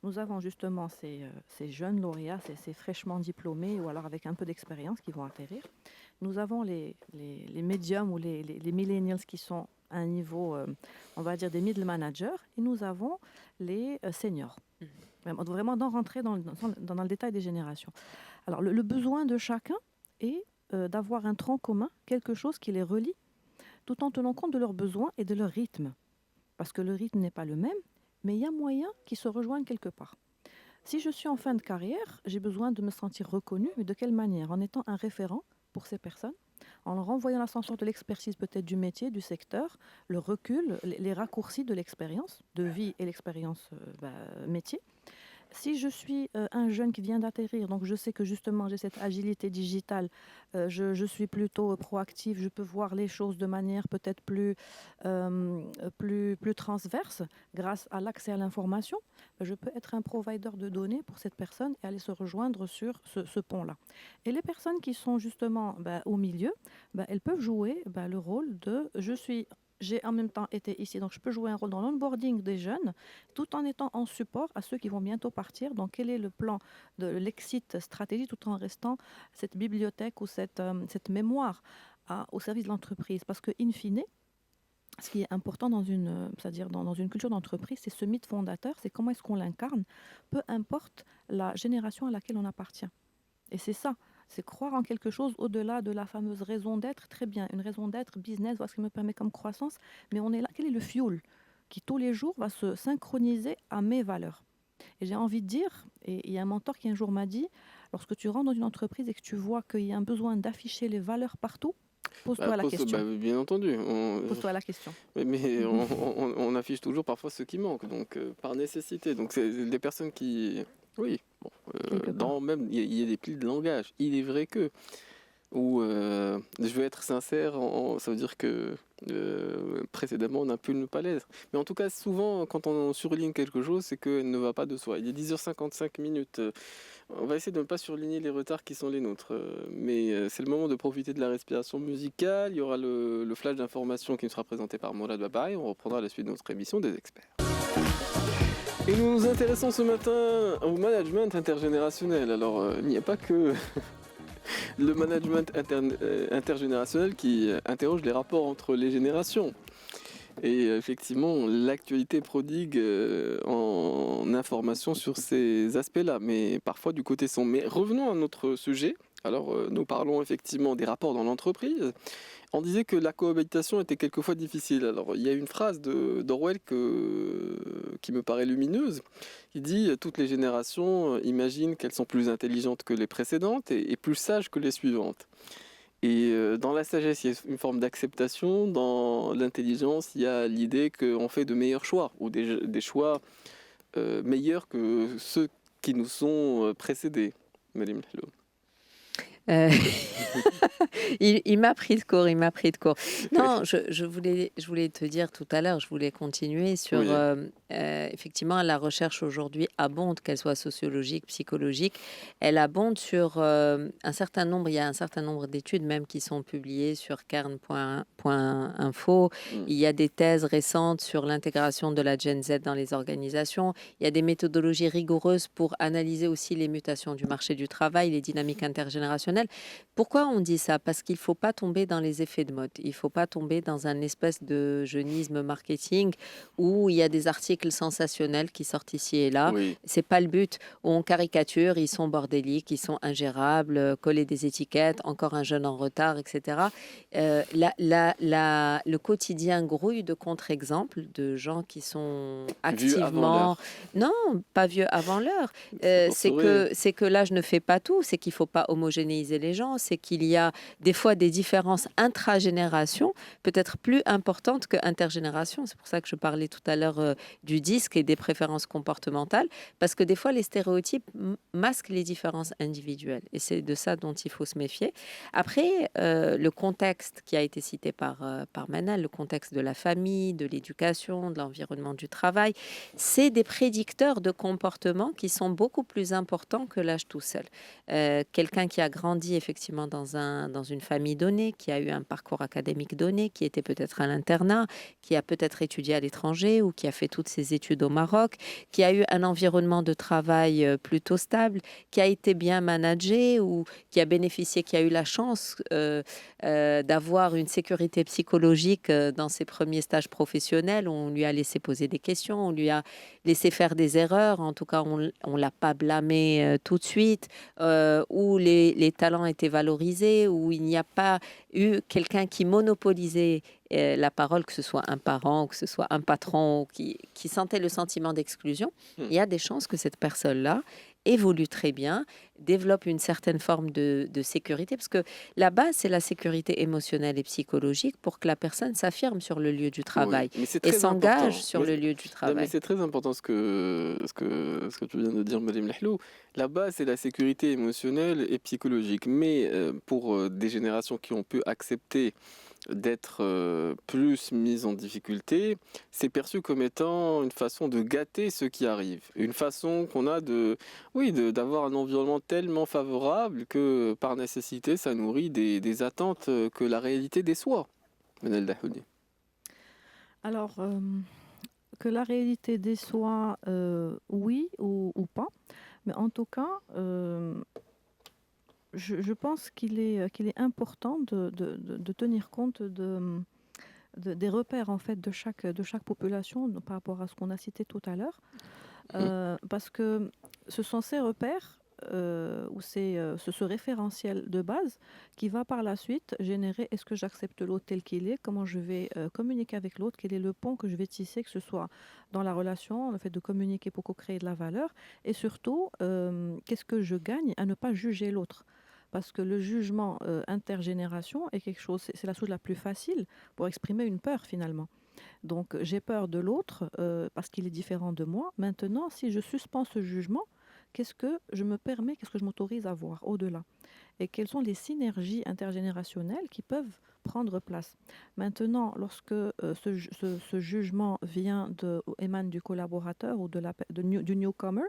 Nous avons justement ces jeunes lauréats, ces fraîchement diplômés ou alors avec un peu d'expérience qui vont atterrir. Nous avons les médiums ou les millennials qui sont à un niveau, on va dire, des middle managers. Et nous avons les seniors. On doit vraiment rentrer dans le détail des générations. Alors, le besoin de chacun est d'avoir un tronc commun, quelque chose qui les relie, tout en tenant compte de leurs besoins et de leur rythme. Parce que le rythme n'est pas le même, mais il y a moyen qu'ils se rejoignent quelque part. Si je suis en fin de carrière, j'ai besoin de me sentir reconnue, mais de quelle manière? En étant un référent pour ces personnes, en leur envoyant l'ascenseur de l'expertise peut-être du métier, du secteur, le recul, les raccourcis de l'expérience de vie et l'expérience métier. Si je suis un jeune qui vient d'atterrir, donc je sais que justement j'ai cette agilité digitale, je suis plutôt proactive, je peux voir les choses de manière peut-être plus transverse grâce à l'accès à l'information, je peux être un provider de données pour cette personne et aller se rejoindre sur ce pont-là. Et les personnes qui sont justement au milieu, elles peuvent jouer le rôle de j'ai en même temps été ici, donc je peux jouer un rôle dans l'onboarding des jeunes, tout en étant en support à ceux qui vont bientôt partir. Donc, quel est le plan de l'exit stratégie, tout en restant cette bibliothèque ou cette mémoire au service de l'entreprise? Parce que, in fine, ce qui est important c'est-à-dire dans une culture d'entreprise, c'est ce mythe fondateur, c'est comment est-ce qu'on l'incarne, peu importe la génération à laquelle on appartient. Et c'est ça. C'est croire en quelque chose au-delà de la fameuse raison d'être. Très bien, une raison d'être, business, voilà ce qui me permet comme croissance. Mais on est là, quel est le fuel qui tous les jours va se synchroniser à mes valeurs? Et j'ai envie de dire, et il y a un mentor qui un jour m'a dit, lorsque tu rentres dans une entreprise et que tu vois qu'il y a un besoin d'afficher les valeurs partout, pose-toi la question. Bien entendu. Pose-toi la question. Mais on affiche toujours parfois ce qui manque, donc par nécessité. Donc c'est des personnes qui... Oui, bon, même il y a des plis de langage. Il est vrai que... Ou je veux être sincère, ça veut dire que précédemment on a pu ne pas l'être. Mais en tout cas, souvent, quand on surligne quelque chose, c'est qu'elle ne va pas de soi. Il est 10h55 minutes. On va essayer de ne pas surligner les retards qui sont les nôtres. Mais c'est le moment de profiter de la respiration musicale. Il y aura le flash d'information qui nous sera présenté par Mourad Baba et on reprendra la suite de notre émission des experts. Et nous nous intéressons ce matin au management intergénérationnel. Alors, il n'y a pas que le management intergénérationnel qui interroge les rapports entre les générations. Et effectivement, l'actualité prodigue en informations sur ces aspects-là, mais parfois du côté sombre. Mais revenons à notre sujet. Alors, nous parlons effectivement des rapports dans l'entreprise. On disait que la cohabitation était quelquefois difficile. Alors, il y a une phrase d'Orwell qui me paraît lumineuse. Il dit « Toutes les générations imaginent qu'elles sont plus intelligentes que les précédentes et plus sages que les suivantes ». Et dans la sagesse, il y a une forme d'acceptation. Dans l'intelligence, il y a l'idée qu'on fait de meilleurs choix ou des choix meilleurs que ceux qui nous sont précédés. Madame Hello. Il m'a pris de court, Non, je voulais te dire tout à l'heure, je voulais continuer sur Oui. effectivement la recherche aujourd'hui abonde, qu'elle soit sociologique, psychologique, elle abonde sur il y a un certain nombre d'études même qui sont publiées sur Cairn.info. Il y a des thèses récentes sur l'intégration de la Gen Z dans les organisations. Il y a des méthodologies rigoureuses pour analyser aussi les mutations du marché du travail, les dynamiques intergénérationnelles. intergénérationnel. Pourquoi on dit ça? Parce qu'il ne faut pas tomber dans les effets de mode. Il ne faut pas tomber dans un espèce de jeunisme marketing où il y a des articles sensationnels qui sortent ici et là. Oui. C'est pas le but. Où on caricature, ils sont bordéliques, ils sont ingérables, coller des étiquettes, encore un jeune en retard, etc. Le quotidien grouille de contre-exemples de gens qui sont Vu avant activement... l'heure. Non, pas vieux avant l'heure. Pour sourire. C'est que l'âge ne fait pas tout, c'est qu'il ne faut pas homogénéiser les gens, c'est qu'il y a des fois des différences intragénération peut-être plus importantes que intergénération. C'est pour ça que je parlais tout à l'heure du disque et des préférences comportementales, parce que des fois les stéréotypes masquent les différences individuelles et c'est de ça dont il faut se méfier. Après, le contexte qui a été cité par Manal, le contexte de la famille, de l'éducation, de l'environnement du travail, c'est des prédicteurs de comportement qui sont beaucoup plus importants que l'âge tout seul. Quelqu'un qui a grandi effectivement dans une famille donnée, qui a eu un parcours académique donné, qui était peut-être à l'internat, qui a peut-être étudié à l'étranger ou qui a fait toutes ses études au Maroc, qui a eu un environnement de travail plutôt stable, qui a été bien managé ou qui a bénéficié, qui a eu la chance d'avoir une sécurité psychologique dans ses premiers stages professionnels. On lui a laissé poser des questions, on lui a laissé faire des erreurs, en tout cas on l'a pas blâmé tout de suite, où les talents étaient valorisés, où il n'y a pas eu quelqu'un qui monopolisait la parole, que ce soit un parent, que ce soit un patron, qui sentait le sentiment d'exclusion. Il y a des chances que cette personne-là évolue très bien, développe une certaine forme de sécurité, parce que la base, c'est la sécurité émotionnelle et psychologique pour que la personne s'affirme sur le lieu du travail et s'engage sur le lieu du travail. Mais c'est très important ce que tu viens de dire, Madame Lehlou. La base, c'est la sécurité émotionnelle et psychologique. Mais pour des générations qui ont pu accepter d'être plus mises en difficulté, c'est perçu comme étant une façon de gâter ce qui arrive. Une façon qu'on a d'avoir un environnement tellement favorable que par nécessité, ça nourrit des attentes que la réalité déçoit. Manal Dahouni. Alors, que la réalité déçoit, oui ou pas, mais en tout cas, je pense qu'il est important de tenir compte des repères en fait de chaque population par rapport à ce qu'on a cité tout à l'heure, parce que ce sont ces repères ou ce référentiel de base qui va par la suite générer est-ce que j'accepte l'autre tel qu'il est, comment je vais communiquer avec l'autre, quel est le pont que je vais tisser, que ce soit dans la relation, le fait de communiquer pour co-créer de la valeur, et surtout qu'est-ce que je gagne à ne pas juger l'autre. Parce que le jugement intergénération est quelque chose, c'est la chose la plus facile pour exprimer une peur finalement. Donc j'ai peur de l'autre parce qu'il est différent de moi. Maintenant, si je suspends ce jugement, qu'est-ce que je me permets, qu'est-ce que je m'autorise à voir au-delà? Et quelles sont les synergies intergénérationnelles qui peuvent prendre place? Maintenant, lorsque ce jugement émane du collaborateur ou du newcomer,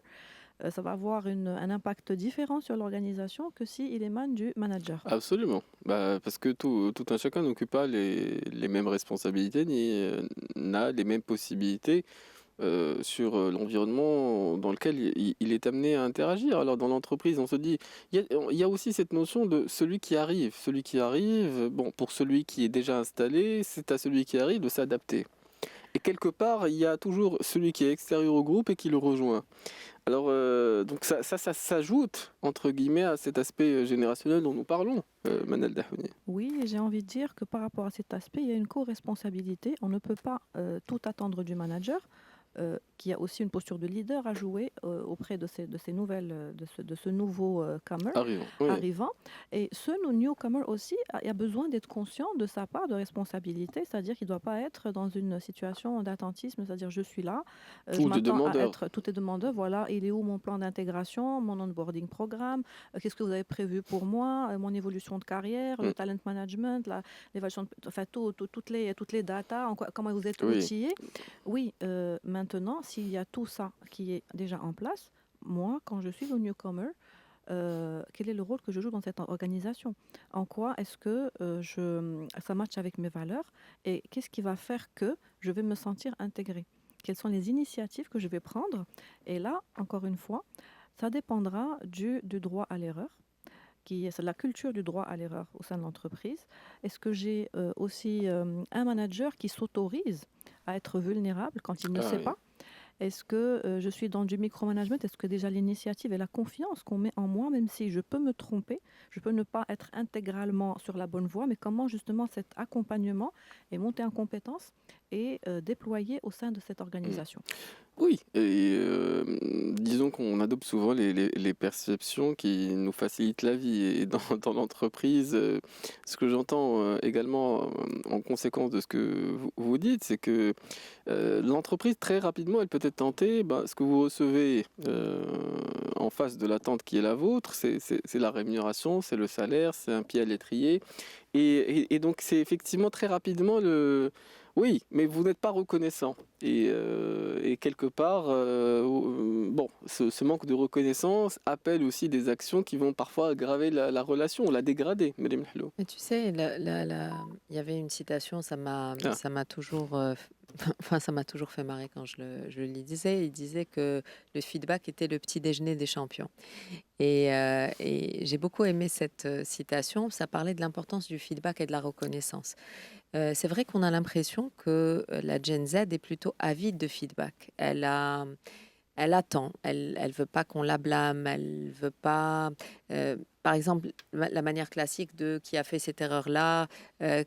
ça va avoir un impact différent sur l'organisation que s'il émane du manager. Absolument. Parce que tout un chacun n'occupe pas les mêmes responsabilités ni n'a les mêmes possibilités sur l'environnement dans lequel il est amené à interagir. Alors dans l'entreprise, on se dit, il y a aussi cette notion de celui qui arrive. Celui qui arrive, bon, pour celui qui est déjà installé, c'est à celui qui arrive de s'adapter. Et quelque part, il y a toujours celui qui est extérieur au groupe et qui le rejoint. Alors, donc ça s'ajoute, entre guillemets, à cet aspect générationnel dont nous parlons, Manal Dahouni. Oui, et j'ai envie de dire que par rapport à cet aspect, il y a une co-responsabilité. On ne peut pas tout attendre du manager, qui a aussi une posture de leader à jouer auprès de ce nouveau comer arrivant. Et ce newcomer aussi a besoin d'être conscient de sa part de responsabilité, c'est-à-dire qu'il ne doit pas être dans une situation d'attentisme, c'est-à-dire je suis là, je m'attends à être tout est demandeur, voilà, il est où mon plan d'intégration, mon onboarding programme, qu'est-ce que vous avez prévu pour moi, mon évolution de carrière, le talent management, l'évaluation, enfin toutes les datas, comment vous êtes outillé. Oui, maintenant, s'il y a tout ça qui est déjà en place, moi, quand je suis au newcomer, quel est le rôle que je joue dans cette organisation? En quoi est-ce que ça matche avec mes valeurs? Et qu'est-ce qui va faire que je vais me sentir intégrée? Quelles sont les initiatives que je vais prendre? Et là, encore une fois, ça dépendra du droit à l'erreur. c'est la culture du droit à l'erreur au sein de l'entreprise? Est-ce que j'ai aussi un manager qui s'autorise à être vulnérable quand il ne Ah sait oui. pas? Est-ce que je suis dans du micromanagement? Est-ce que déjà l'initiative et la confiance qu'on met en moi, même si je peux me tromper, je peux ne pas être intégralement sur la bonne voie, mais comment justement cet accompagnement est monté en compétence et déployé au sein de cette Mm. organisation? Oui, et disons qu'on adopte souvent les perceptions qui nous facilitent la vie. Et dans, dans l'entreprise, ce que j'entends également en conséquence de ce que vous dites, c'est que l'entreprise, très rapidement, elle peut être tentée. Ben, ce que vous recevez en face de l'attente qui est la vôtre, c'est la rémunération, c'est le salaire, c'est un pied à l'étrier. Et donc, c'est effectivement très rapidement le... Oui, mais vous n'êtes pas reconnaissant. Et quelque part, bon, ce manque de reconnaissance appelle aussi des actions qui vont parfois aggraver la relation, la dégrader, Madame Hello. Mais tu sais, il y avait une citation, Ah, ça m'a toujours, enfin, ça m'a toujours fait marrer quand je le lisais. Il disait que le feedback était le petit déjeuner des champions. Et j'ai beaucoup aimé cette citation. Ça parlait de l'importance du feedback et de la reconnaissance. C'est vrai qu'on a l'impression que la Gen Z est plutôt avide de feedback. Elle attend, elle veut pas qu'on la blâme, elle veut pas, par exemple, la manière classique de qui a fait cette erreur-là, il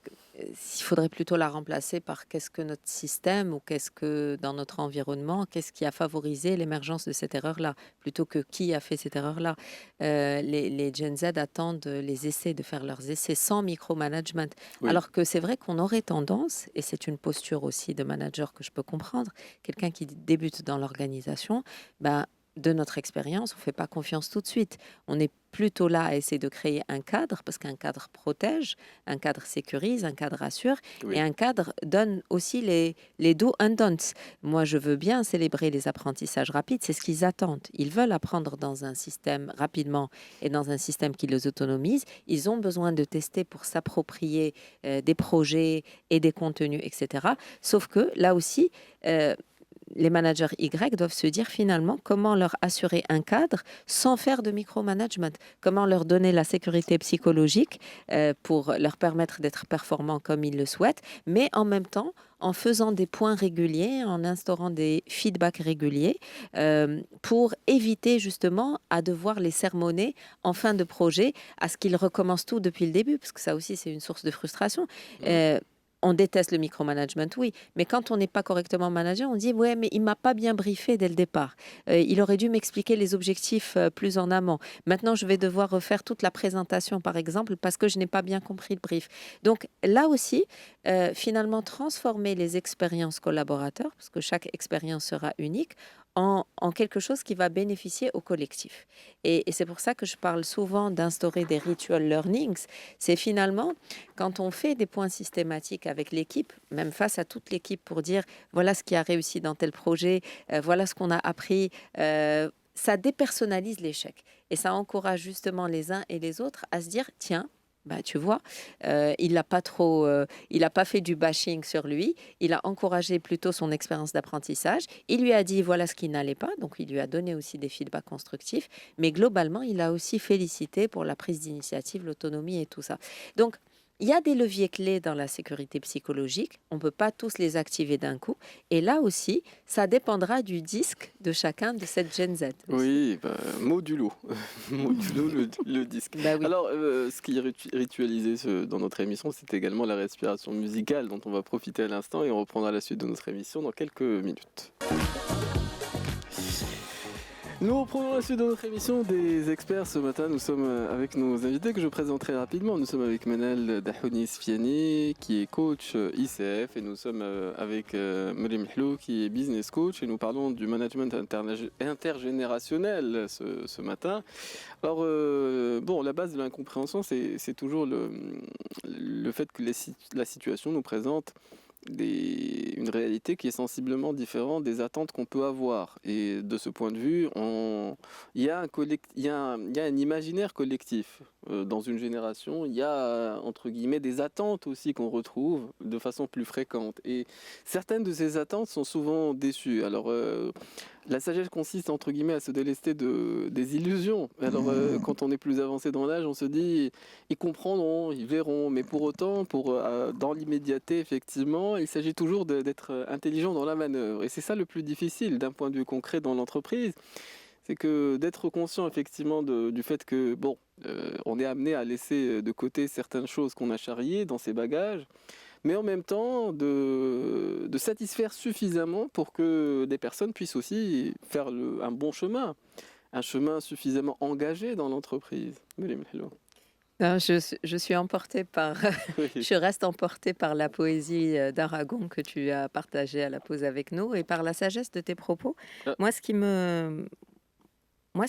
faudrait plutôt la remplacer par qu'est-ce que notre système ou qu'est-ce que dans notre environnement, qu'est-ce qui a favorisé l'émergence de cette erreur-là, plutôt que qui a fait cette erreur-là. Les Gen Z attendent les essais, de faire leurs essais sans micromanagement. oui. Alors que c'est vrai qu'on aurait tendance, et c'est une posture aussi de manager que je peux comprendre, quelqu'un qui débute dans l'organisation, ben, de notre expérience, on ne fait pas confiance tout de suite. On est plutôt là à essayer de créer un cadre, parce qu'un cadre protège, un cadre sécurise, un cadre assure, et Oui. un cadre donne aussi les do and don'ts. Moi, je veux bien célébrer les apprentissages rapides, c'est ce qu'ils attendent. Ils veulent apprendre dans un système rapidement et dans un système qui les autonomise. Ils ont besoin de tester pour s'approprier des projets et des contenus, etc. Sauf que là aussi, les managers Y doivent se dire finalement comment leur assurer un cadre sans faire de micromanagement, comment leur donner la sécurité psychologique pour leur permettre d'être performants comme ils le souhaitent, mais en même temps en faisant des points réguliers, en instaurant des feedbacks réguliers pour éviter justement à devoir les sermonner en fin de projet, à ce qu'ils recommencent tout depuis le début, parce que ça aussi c'est une source de frustration. Mm. On déteste le micromanagement, oui, mais quand on n'est pas correctement manager, on dit ouais, mais il m'a pas bien briefé dès le départ. Il aurait dû m'expliquer les objectifs plus en amont. Maintenant, je vais devoir refaire toute la présentation, par exemple, parce que je n'ai pas bien compris le brief. Donc là aussi, finalement, transformer les expériences collaborateurs, parce que chaque expérience sera unique, en quelque chose qui va bénéficier au collectif. Et c'est pour ça que je parle souvent d'instaurer des ritual learnings. C'est finalement quand on fait des points systématiques avec l'équipe, même face à toute l'équipe, pour dire voilà ce qui a réussi dans tel projet, voilà ce qu'on a appris, ça dépersonnalise l'échec. Et ça encourage justement les uns et les autres à se dire tiens, bah, tu vois, il n'a pas trop, il n'a pas fait du bashing sur lui, il a encouragé plutôt son expérience d'apprentissage, il lui a dit voilà ce qui n'allait pas, donc il lui a donné aussi des feedbacks constructifs, mais globalement, il a aussi félicité pour la prise d'initiative, l'autonomie et tout ça. Donc, il y a des leviers clés dans la sécurité psychologique, on ne peut pas tous les activer d'un coup, et là aussi, ça dépendra du disque de chacun de cette Gen Z. Aussi. Oui, bah, modulo. Modulo le disque. Bah oui. Alors, ce qui est ritualisé dans notre émission, c'est également la respiration musicale dont on va profiter à l'instant et on reprendra la suite de notre émission dans quelques minutes. Nous reprenons la suite de notre émission des experts. Ce matin, nous sommes avec nos invités que je présenterai rapidement. Nous sommes avec Manal Dahouni Sfiani, qui est coach ICF, et nous sommes avec Marie Mihlou, qui est business coach, et nous parlons du management intergénérationnel ce matin. Alors, bon, la base de l'incompréhension, c'est toujours le fait que la situation nous présente une réalité qui est sensiblement différente des attentes qu'on peut avoir. Et de ce point de vue, il y a un imaginaire collectif. dans une génération, il y a, entre guillemets, des attentes aussi qu'on retrouve de façon plus fréquente. Et certaines de ces attentes sont souvent déçues. Alors, la sagesse consiste, entre guillemets, à se délester des illusions. Alors, quand on est plus avancé dans l'âge, on se dit, ils comprendront, ils verront. Mais pour autant, dans l'immédiateté, effectivement, il s'agit toujours d'être intelligent dans la manœuvre. Et c'est ça le plus difficile d'un point de vue concret dans l'entreprise. C'est que d'être conscient, effectivement, du fait que, bon, on est amené à laisser de côté certaines choses qu'on a charriées dans ses bagages, mais en même temps de satisfaire suffisamment pour que des personnes puissent aussi faire un bon chemin, un chemin suffisamment engagé dans l'entreprise. Non, je suis emportée par, Oui. je reste emportée par la poésie d'Aragon que tu as partagée à la pause avec nous et par la sagesse de tes propos. Ah. Moi, ce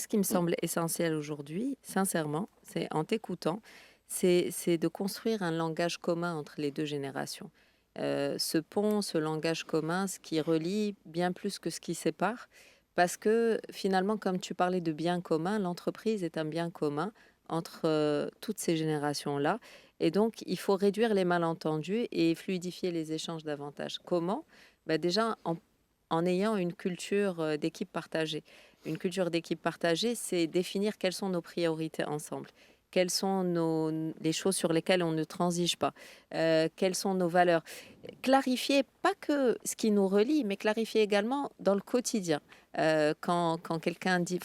qui me semble essentiel aujourd'hui, sincèrement, c'est en t'écoutant, c'est de construire un langage commun entre les deux générations. Ce pont, ce langage commun, ce qui relie bien plus que ce qui sépare, parce que finalement, comme tu parlais de bien commun, l'entreprise est un bien commun entre toutes ces générations-là. Et donc, il faut réduire les malentendus et fluidifier les échanges davantage. Comment? Déjà, en ayant une culture d'équipe partagée. Une culture d'équipe partagée, c'est définir quelles sont nos priorités ensemble. Quelles sont les choses sur lesquelles on ne transige pas, quelles sont nos valeurs. Clarifier pas que ce qui nous relie, mais clarifier également dans le quotidien. Quand quelqu'un dit,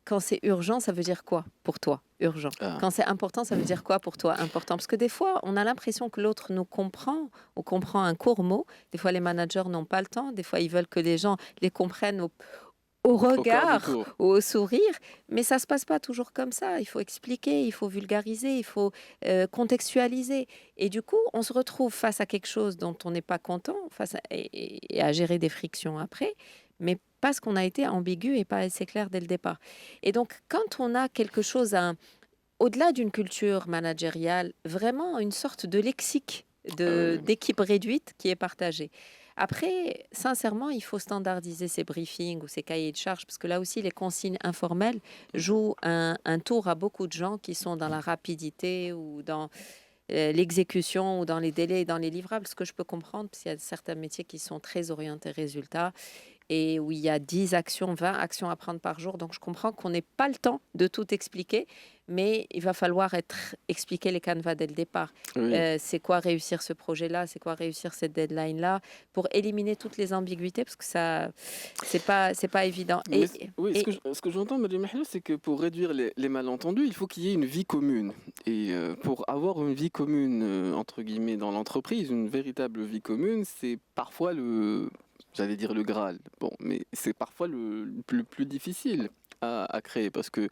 quand c'est urgent, ça veut dire quoi pour toi, urgent? Quand c'est important, ça veut dire quoi pour toi, important? Parce que des fois, on a l'impression que l'autre nous comprend, on comprend un court mot. Des fois, les managers n'ont pas le temps. Des fois, ils veulent que les gens les comprennent au regard, au sourire, mais ça se passe pas toujours comme ça. Il faut expliquer, il faut vulgariser, il faut contextualiser. Et du coup, on se retrouve face à quelque chose dont on n'est pas content, et à gérer des frictions après, mais parce qu'on a été ambigu et pas assez clair dès le départ. Et donc, quand on a quelque chose, au-delà d'une culture managériale, vraiment une sorte de lexique d'équipe réduite qui est partagée. Après, sincèrement, il faut standardiser ces briefings ou ces cahiers de charges, parce que là aussi, les consignes informelles jouent un tour à beaucoup de gens qui sont dans la rapidité ou dans l'exécution ou dans les délais et dans les livrables, ce que je peux comprendre, parce qu'il y a certains métiers qui sont très orientés résultats et où il y a 10 actions, 20 actions à prendre par jour. Donc, je comprends qu'on n'ait pas le temps de tout expliquer, mais il va falloir expliquer les canevas dès le départ. Oui. C'est quoi réussir ce projet-là? C'est quoi réussir cette deadline-là? Pour éliminer toutes les ambiguïtés, parce que ça, c'est pas évident. Ce que j'entends, Madame Mahlou, c'est que pour réduire les malentendus, il faut qu'il y ait une vie commune. Et pour avoir une vie commune, entre guillemets, dans l'entreprise, une véritable vie commune, c'est parfois j'allais dire le Graal. Bon, mais c'est parfois le plus difficile à créer, parce que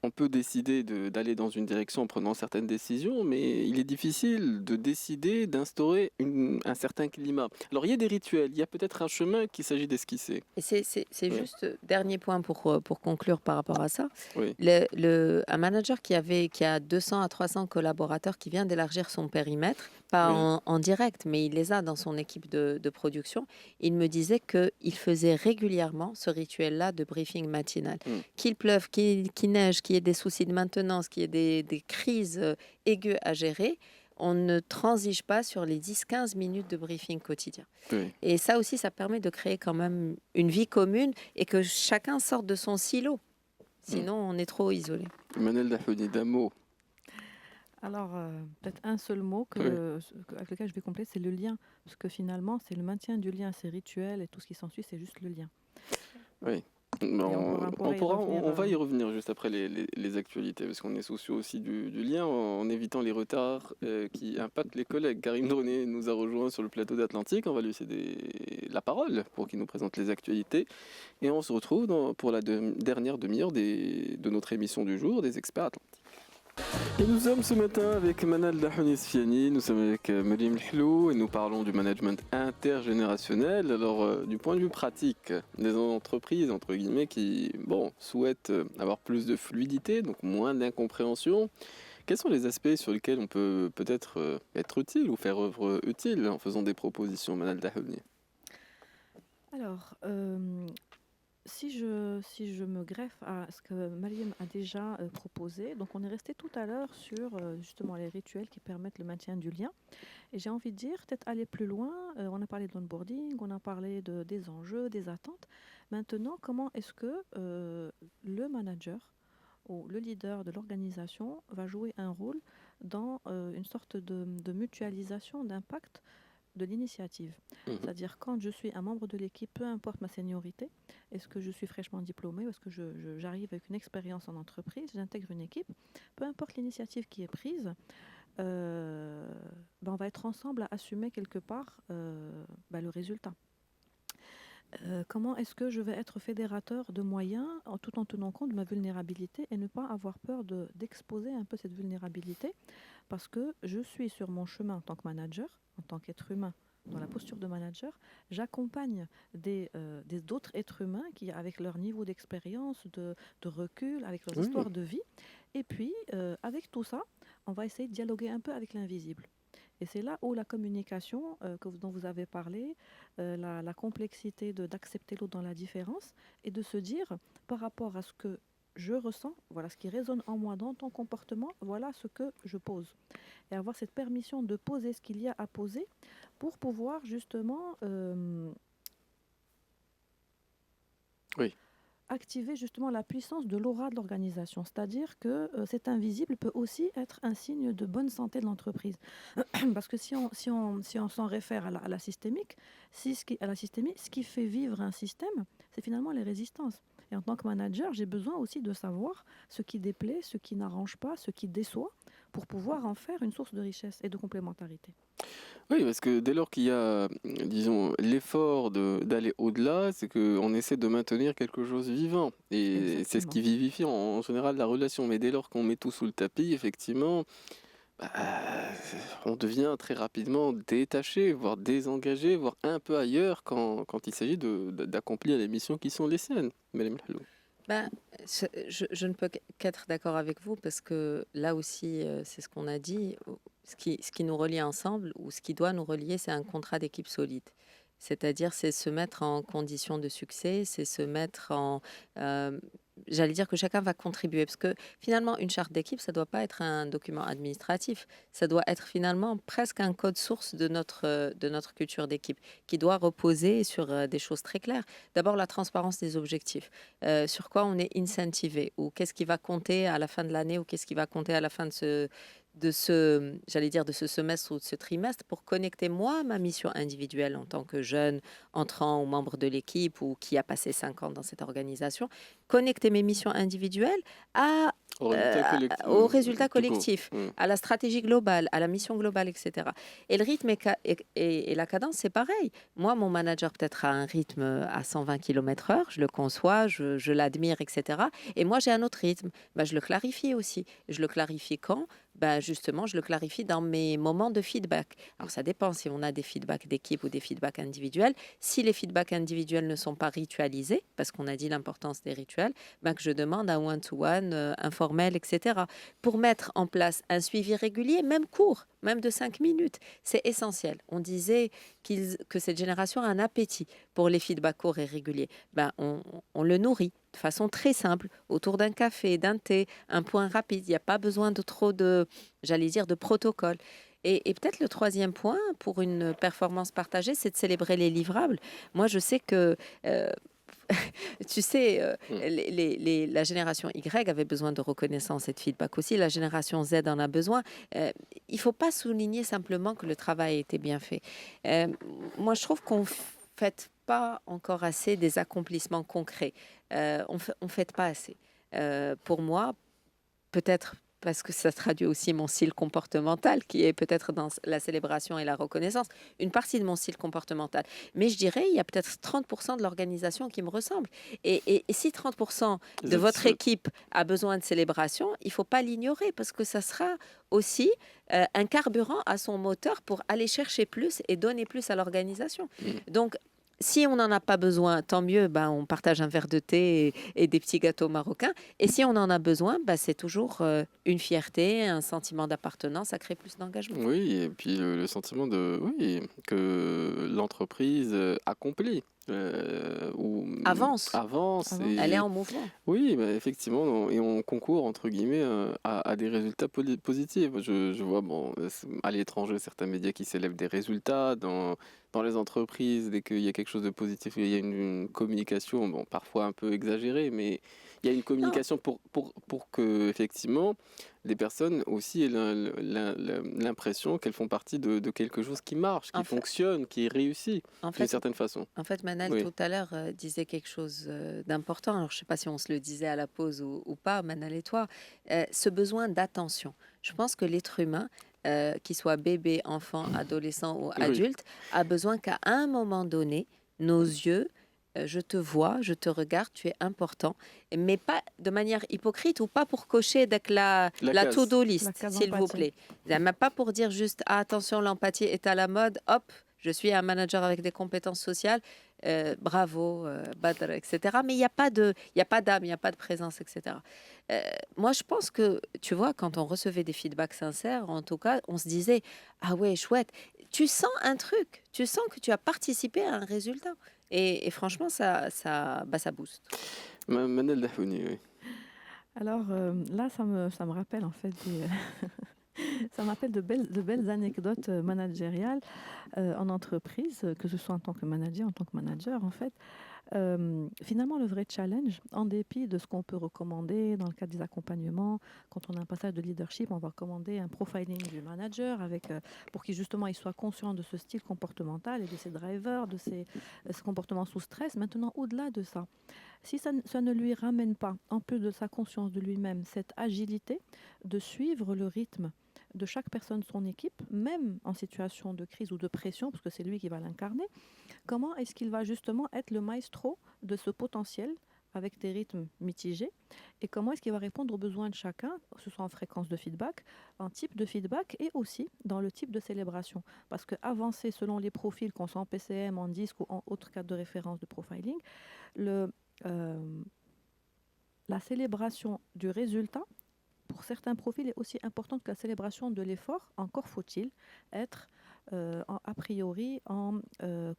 on peut décider d'aller dans une direction en prenant certaines décisions, mais il est difficile de décider d'instaurer un certain climat. Alors il y a des rituels, il y a peut-être un chemin qu'il s'agit d'esquisser. Et c'est juste, dernier point pour conclure par rapport à ça. Oui. Un manager qui a 200 à 300 collaborateurs qui vient d'élargir son périmètre, pas en direct, mais il les a dans son équipe de production, il me disait qu'il faisait régulièrement ce rituel-là de briefing matinal. Qu'il pleuve, qu'il neige, qu'il y ait des soucis de maintenance, qu'il y ait des crises aiguës à gérer, on ne transige pas sur les 10-15 minutes de briefing quotidien. Oui. Et ça aussi, ça permet de créer quand même une vie commune et que chacun sorte de son silo. Sinon, on est trop isolé. Manel Dahouni, d'un mot. Alors, peut-être un seul mot avec lequel je vais compléter, c'est le lien. Parce que finalement, c'est le maintien du lien, ces rituels et tout ce qui s'ensuit, c'est juste le lien. Oui. On va y revenir juste après les actualités, parce qu'on est soucieux aussi du lien, en évitant les retards qui impactent les collègues. Karim Droné nous a rejoint sur le plateau d'Atlantique. On va lui céder la parole pour qu'il nous présente les actualités. Et on se retrouve pour la dernière demi-heure de notre émission du jour des Experts Atlantiques. Et nous sommes ce matin avec Manal Dahouni Sfiani, nous sommes avec Meriem Lhlou et nous parlons du management intergénérationnel. Alors, du point de vue pratique, des entreprises, entre guillemets, qui souhaitent avoir plus de fluidité, donc moins d'incompréhension, quels sont les aspects sur lesquels on peut peut-être être utile ou faire œuvre utile en faisant des propositions, Manal Dahouni? Alors, si je me greffe à ce que Mariam a déjà proposé, donc on est resté tout à l'heure sur justement les rituels qui permettent le maintien du lien. Et j'ai envie de dire, peut-être aller plus loin. On a parlé de l'onboarding, on a parlé des enjeux, des attentes. Maintenant, comment est-ce que le manager ou le leader de l'organisation va jouer un rôle dans une sorte de mutualisation d'impact de l'initiative. Mhm. C'est-à-dire quand je suis un membre de l'équipe, peu importe ma seniorité, est-ce que je suis fraîchement diplômée ou est-ce que j'arrive avec une expérience en entreprise, j'intègre une équipe, peu importe l'initiative qui est prise, on va être ensemble à assumer quelque part le résultat. Comment est-ce que je vais être fédérateur de moyens tout en tenant compte de ma vulnérabilité et ne pas avoir peur d'exposer un peu cette vulnérabilité parce que je suis sur mon chemin en tant que manager, en tant qu'être humain, dans la posture de manager, j'accompagne d'autres êtres humains qui, avec leur niveau d'expérience, de recul, avec leur histoire de vie. Et puis, avec tout ça, on va essayer de dialoguer un peu avec l'invisible. Et c'est là où la communication dont vous avez parlé, la complexité d'accepter l'autre dans la différence et de se dire par rapport à ce que je ressens, voilà ce qui résonne en moi dans ton comportement, voilà ce que je pose. Et avoir cette permission de poser ce qu'il y a à poser pour pouvoir justement activer justement la puissance de l'aura de l'organisation. C'est-à-dire que cet invisible peut aussi être un signe de bonne santé de l'entreprise. Parce que si on s'en réfère à la systémique, ce qui fait vivre un système, c'est finalement les résistances. Et en tant que manager, j'ai besoin aussi de savoir ce qui déplaît, ce qui n'arrange pas, ce qui déçoit, pour pouvoir en faire une source de richesse et de complémentarité. Oui, parce que dès lors qu'il y a, disons, l'effort d'aller au-delà, c'est qu'on essaie de maintenir quelque chose vivant. Et c'est ce qui vivifie en général la relation. Mais dès lors qu'on met tout sous le tapis, effectivement, on devient très rapidement détaché, voire désengagé, voire un peu ailleurs quand il s'agit d'accomplir les missions qui sont les siennes. Madame Lalo. Je ne peux qu'être d'accord avec vous parce que là aussi, c'est ce qu'on a dit, ce qui nous relie ensemble ou ce qui doit nous relier, c'est un contrat d'équipe solide. C'est-à-dire, c'est se mettre en condition de succès, c'est se mettre en... j'allais dire que chacun va contribuer, parce que finalement, une charte d'équipe, ça ne doit pas être un document administratif, ça doit être finalement presque un code source de notre culture d'équipe, qui doit reposer sur des choses très claires. D'abord, la transparence des objectifs, sur quoi on est incentivé, ou qu'est-ce qui va compter à la fin de l'année, ou qu'est-ce qui va compter à la fin de ce semestre ou de ce trimestre pour connecter moi ma mission individuelle en tant que jeune entrant ou membre de l'équipe ou qui a passé 5 ans dans cette organisation, connecter mes missions individuelles au résultat collectif, à la stratégie globale, à la mission globale, etc. Et le rythme et la cadence, c'est pareil. Moi, mon manager peut-être a un rythme à 120 km/h, je le conçois, je l'admire, etc. Et moi, j'ai un autre rythme. Je le clarifie aussi. Je le clarifie quand ? Justement, je le clarifie dans mes moments de feedback. Alors, ça dépend si on a des feedbacks d'équipe ou des feedbacks individuels. Si les feedbacks individuels ne sont pas ritualisés, parce qu'on a dit l'importance des rituels, que je demande un one-to-one informel, etc. Pour mettre en place un suivi régulier, même court, même de 5 minutes. C'est essentiel. On disait que cette génération a un appétit pour les feedbacks courts et réguliers. On le nourrit de façon très simple, autour d'un café, d'un thé, un point rapide. Il n'y a pas besoin de trop de protocole. Et peut-être le troisième point pour une performance partagée, c'est de célébrer les livrables. Moi, je sais que... tu sais, la génération Y avait besoin de reconnaissance et de feedback aussi. La génération Z en a besoin. Il ne faut pas souligner simplement que le travail a été bien fait. Moi, je trouve qu'on ne fait pas encore assez des accomplissements concrets. On ne fait pas assez. Pour moi, peut-être parce que ça traduit aussi mon style comportemental, qui est peut-être dans la célébration et la reconnaissance, une partie de mon style comportemental. Mais je dirais, il y a peut-être 30% de l'organisation qui me ressemble. Et si 30% de votre équipe a besoin de célébration, il ne faut pas l'ignorer, parce que ça sera aussi un carburant à son moteur pour aller chercher plus et donner plus à l'organisation. Donc, si on n'en a pas besoin, tant mieux, on partage un verre de thé et des petits gâteaux marocains. Et si on en a besoin, c'est toujours une fierté, un sentiment d'appartenance, ça crée plus d'engagement. Oui, et puis le sentiment que l'entreprise accomplit. Avance. avance. Avance. Elle est en mouvement. Oui, bah, effectivement, et on concourt, entre guillemets, à des résultats positifs. Je vois, bon, à l'étranger, certains médias qui célèbrent des résultats. Dans les entreprises, dès qu'il y a quelque chose de positif, il y a une communication, bon, parfois un peu exagérée, mais il y a une Non, communication pour que, effectivement, les personnes aussi aient l'impression qu'elles font partie de quelque chose qui marche, qui en fait, fonctionne, qui réussit, en d'une fait, certaine façon. Manal, Oui, tout à l'heure, disait quelque chose d'important. Alors, je ne sais pas si on se le disait à la pause ou pas, Manal et toi. Ce besoin d'attention. Je pense que l'être humain, qu'il soit bébé, enfant, adolescent ou oui, adulte, a besoin qu'à un moment donné, nos yeux, je te vois, je te regarde, tu es important, mais pas de manière hypocrite ou pas pour cocher avec la la case. to-do La list, case s'il vous empathie. plaît. Mais pas pour dire juste, ah, attention, l'empathie est à la mode, hop, je suis un manager avec des compétences sociales, bravo, Badr, etc. Mais il n'y a pas d'âme, il n'y a pas de présence, etc. Moi, je pense que, tu vois, quand on recevait des feedbacks sincères, en tout cas, on se disait, ah ouais, chouette, tu sens un truc, tu sens que tu as participé à un résultat. Et franchement, ça booste. Manel Dahouni, oui. Alors là, ça me rappelle en fait ça me rappelle de belles anecdotes managériales en entreprise, que ce soit en tant que manager en fait. Finalement, le vrai challenge, en dépit de ce qu'on peut recommander dans le cadre des accompagnements, quand on a un passage de leadership, on va recommander un profiling du manager pour qu'il justement il soit conscient de ce style comportemental et de ses drivers, de ce comportement sous stress. Maintenant, au-delà de ça, si ça ne lui ramène pas, en plus de sa conscience de lui-même, cette agilité de suivre le rythme de chaque personne de son équipe, même en situation de crise ou de pression, parce que c'est lui qui va l'incarner, comment est-ce qu'il va justement être le maestro de ce potentiel avec des rythmes mitigés et comment est-ce qu'il va répondre aux besoins de chacun, que ce soit en fréquence de feedback, en type de feedback et aussi dans le type de célébration. Parce qu'avancer selon les profils, qu'on soit en PCM, en disque ou en autre cadre de référence de profiling, le, euh, la célébration du résultat, pour certains profils, est aussi importante que la célébration de l'effort. Encore faut-il être a priori en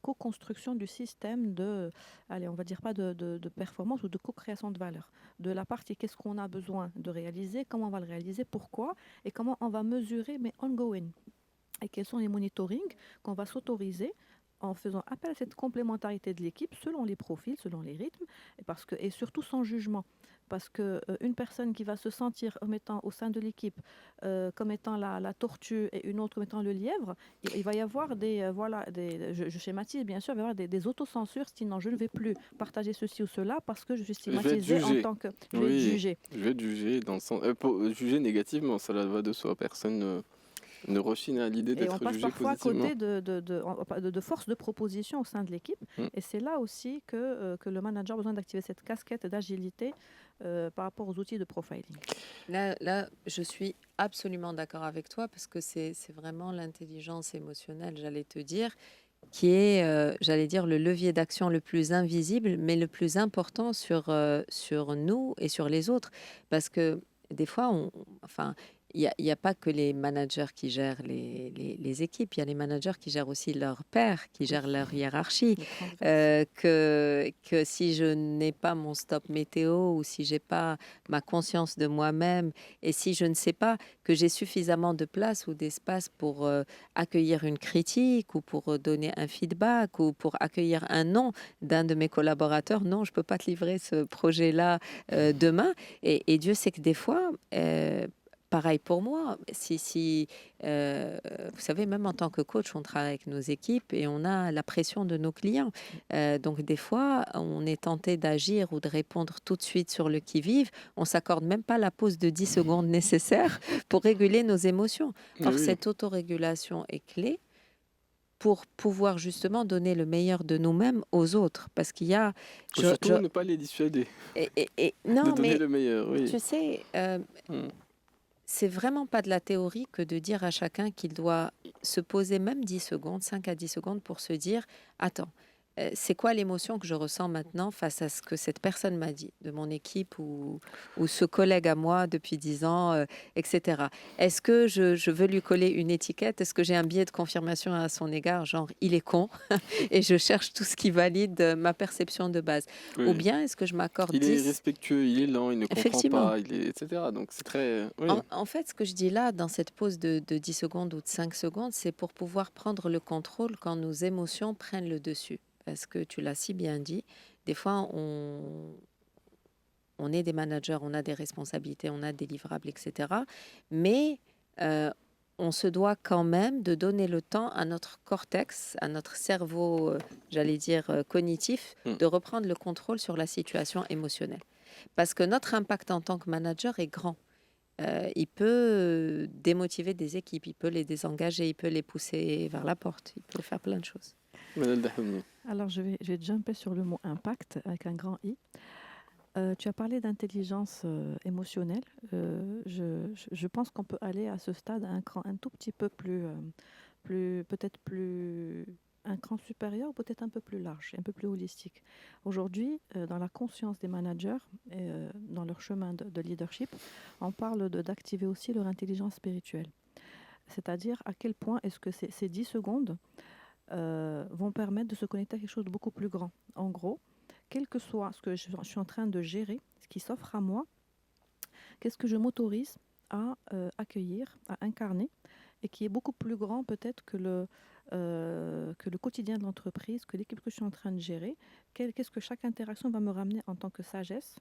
co-construction du système de, allez, on va dire pas de performance ou de co-création de valeur. De la partie qu'est-ce qu'on a besoin de réaliser, comment on va le réaliser, pourquoi et comment on va mesurer, mais ongoing. Et quels sont les monitorings qu'on va s'autoriser en faisant appel à cette complémentarité de l'équipe selon les profils, selon les rythmes, et surtout sans jugement. Parce qu'une personne qui va se sentir comme étant au sein de l'équipe comme étant la tortue et une autre comme étant le lièvre, il va y avoir je schématise bien sûr, il va y avoir des autocensures, sinon je ne vais plus partager ceci ou cela parce que je suis Je vais être stigmatisée en jugé. tant que... Je vais être Oui, jugée. je vais être jugé dans le sens. Juger négativement, cela va de soi. Personne ne rechigne à l'idée Et on d'être passe jugé parfois à positivement. côté de force de proposition au sein de l'équipe. Mm. Et c'est là aussi que le manager a besoin d'activer cette casquette d'agilité par rapport aux outils de profiling. Là, je suis absolument d'accord avec toi parce que c'est vraiment l'intelligence émotionnelle, j'allais te dire, qui est, j'allais dire, le levier d'action le plus invisible, mais le plus important sur nous et sur les autres. Parce que des fois, enfin, il y a pas que les managers qui gèrent les équipes, il y a les managers qui gèrent aussi leur pairs, qui gèrent leur hiérarchie. Les transverses. Que si je n'ai pas mon stop météo ou si j'ai pas ma conscience de moi-même et si je ne sais pas que j'ai suffisamment de place ou d'espace pour accueillir une critique ou pour donner un feedback ou pour accueillir un non d'un de mes collaborateurs, non, je peux pas te livrer ce projet-là demain. Et Dieu sait que des fois, pareil pour moi, vous savez, même en tant que coach, on travaille avec nos équipes et on a la pression de nos clients. Donc des fois, on est tenté d'agir ou de répondre tout de suite sur le qui-vive. On s'accorde même pas la pause de 10 secondes nécessaire pour réguler nos émotions. Or, Oui. cette autorégulation est clé pour pouvoir justement donner le meilleur de nous-mêmes aux autres. Parce qu'il y a... Surtout ne pas les dissuader de non, donner mais le meilleur. Oui. tu sais... Mm. c'est vraiment pas de la théorie que de dire à chacun qu'il doit se poser même 10 secondes, 5 à 10 secondes pour se dire, attends, c'est quoi l'émotion que je ressens maintenant face à ce que cette personne m'a dit, de mon équipe ou ce collègue à moi depuis 10 ans, etc. Est-ce que je veux lui coller une étiquette? Est-ce que j'ai un biais de confirmation à son égard, genre il est con et je cherche tout ce qui valide ma perception de base? Ou Oui. bien est-ce que je m'accorde Il est 10? respectueux, il est lent, il ne comprend Effectivement. pas, etc. Donc c'est très... Oui. En fait, ce que je dis là, dans cette pause de 10 secondes ou de 5 secondes, c'est pour pouvoir prendre le contrôle quand nos émotions prennent le dessus. Parce que tu l'as si bien dit, des fois, on est des managers, on a des responsabilités, on a des livrables, etc. Mais on se doit quand même de donner le temps à notre cortex, à notre cerveau, j'allais dire cognitif, de reprendre le contrôle sur la situation émotionnelle. Parce que notre impact en tant que manager est grand. Il peut démotiver des équipes, il peut les désengager, il peut les pousser vers la porte, il peut faire plein de choses. Manal Dahouni. Alors, je vais jumper sur le mot impact avec un grand I. Tu as parlé d'intelligence émotionnelle. Je pense qu'on peut aller à ce stade à un cran un tout petit peu peut-être plus, un cran supérieur, peut-être un peu plus large, un peu plus holistique. Aujourd'hui, dans la conscience des managers, dans leur chemin de leadership, on parle d'activer aussi leur intelligence spirituelle. C'est-à-dire à quel point est-ce que ces 10 secondes vont permettre de se connecter à quelque chose de beaucoup plus grand. En gros, quel que soit ce que je suis en train de gérer, ce qui s'offre à moi, qu'est-ce que je m'autorise à accueillir, à incarner, et qui est beaucoup plus grand peut-être que le quotidien de l'entreprise, que l'équipe que je suis en train de gérer. Qu'est-ce que chaque interaction va me ramener en tant que sagesse.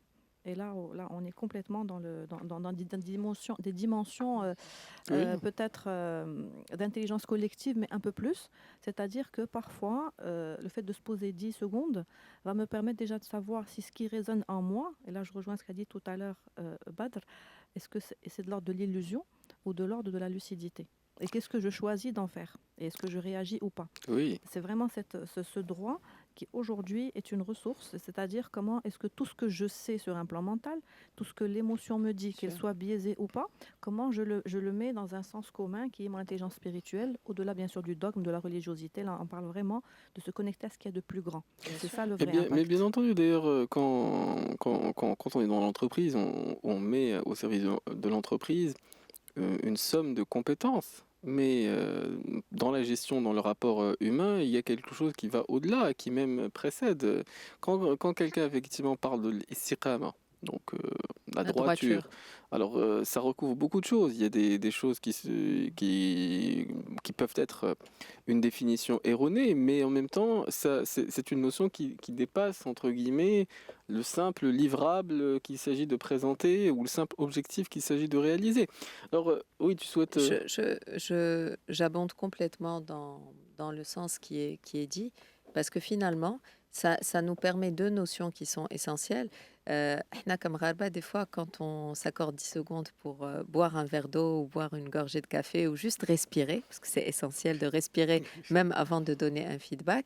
Et là, on est complètement dans des dimensions peut-être d'intelligence collective, mais un peu plus. C'est-à-dire que parfois, le fait de se poser 10 secondes va me permettre déjà de savoir si ce qui résonne en moi, et là je rejoins ce qu'a dit tout à l'heure Badr, est-ce que c'est de l'ordre de l'illusion ou de l'ordre de la lucidité? Et qu'est-ce que je choisis d'en faire? Et est-ce que je réagis ou pas? Oui. C'est vraiment ce droit qui aujourd'hui est une ressource, c'est-à-dire comment est-ce que tout ce que je sais sur un plan mental, tout ce que l'émotion me dit, qu'elle soit biaisée ou pas, comment je le mets dans un sens commun qui est mon intelligence spirituelle, au-delà bien sûr du dogme, de la religiosité. Là, on parle vraiment de se connecter à ce qu'il y a de plus grand. C'est ça le vrai impact. Mais bien entendu, d'ailleurs, quand on est dans l'entreprise, on met au service de l'entreprise une somme de compétences. Mais dans la gestion, dans le rapport humain, il y a quelque chose qui va au-delà, qui même précède. Quand quelqu'un effectivement parle de l'istiqama, donc la droiture, alors ça recouvre beaucoup de choses. Il y a des choses qui peuvent être une définition erronée, mais en même temps, c'est une notion qui dépasse, entre guillemets, le simple livrable qu'il s'agit de présenter ou le simple objectif qu'il s'agit de réaliser. Alors, oui, tu souhaites... J'abonde complètement dans le sens qui est dit, parce que finalement, ça nous permet deux notions qui sont essentielles. Comme Rarba, des fois, quand on s'accorde 10 secondes pour boire un verre d'eau ou boire une gorgée de café ou juste respirer, parce que c'est essentiel de respirer même avant de donner un feedback,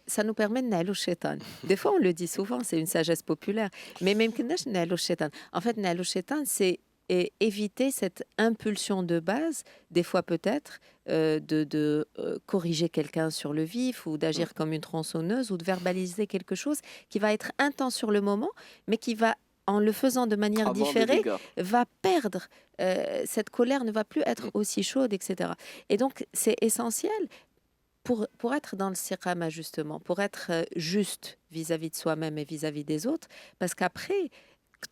ça nous permet de n'aller shaitan. Des fois, on le dit souvent, c'est une sagesse populaire, mais même que n'aller shaitan. En fait, n'aller shaitan, c'est éviter cette impulsion de base, des fois peut-être, de corriger quelqu'un sur le vif ou d'agir comme une tronçonneuse ou de verbaliser quelque chose qui va être intense sur le moment, mais qui va, en le faisant de manière différée, va perdre. Cette colère ne va plus être aussi chaude, etc. Et donc, c'est essentiel pour être dans le siqama, justement, pour être juste vis-à-vis de soi-même et vis-à-vis des autres, parce qu'après,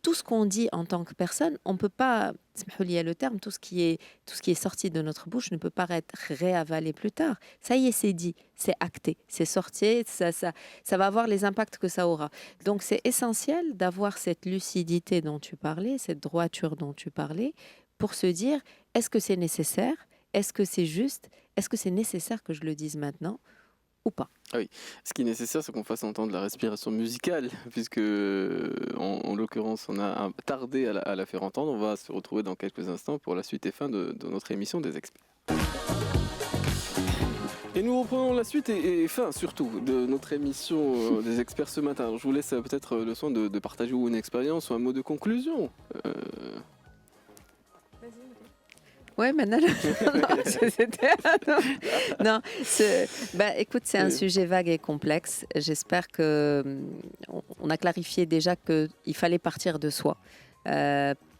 tout ce qu'on dit en tant que personne, on ne peut pas, c'est le terme, tout ce qui est sorti de notre bouche ne peut pas être réavalé plus tard. Ça y est, c'est dit, c'est acté, c'est sorti, ça va avoir les impacts que ça aura. Donc c'est essentiel d'avoir cette lucidité dont tu parlais, cette droiture dont tu parlais, pour se dire, est-ce que c'est nécessaire? Est-ce que c'est juste? Est-ce que c'est nécessaire que je le dise maintenant ou pas? Ah oui, ce qui est nécessaire, c'est qu'on fasse entendre la respiration musicale, puisque en l'occurrence, on a tardé à la faire entendre. On va se retrouver dans quelques instants pour la suite et fin de notre émission des experts. Et nous reprenons la suite et fin surtout de notre émission des experts ce matin. Alors, je vous laisse peut-être le soin de partager une expérience ou un mot de conclusion. Ouais, maintenant, c'était... Non, écoute, c'est un sujet vague et complexe. J'espère qu'on a clarifié déjà qu'il fallait partir de soi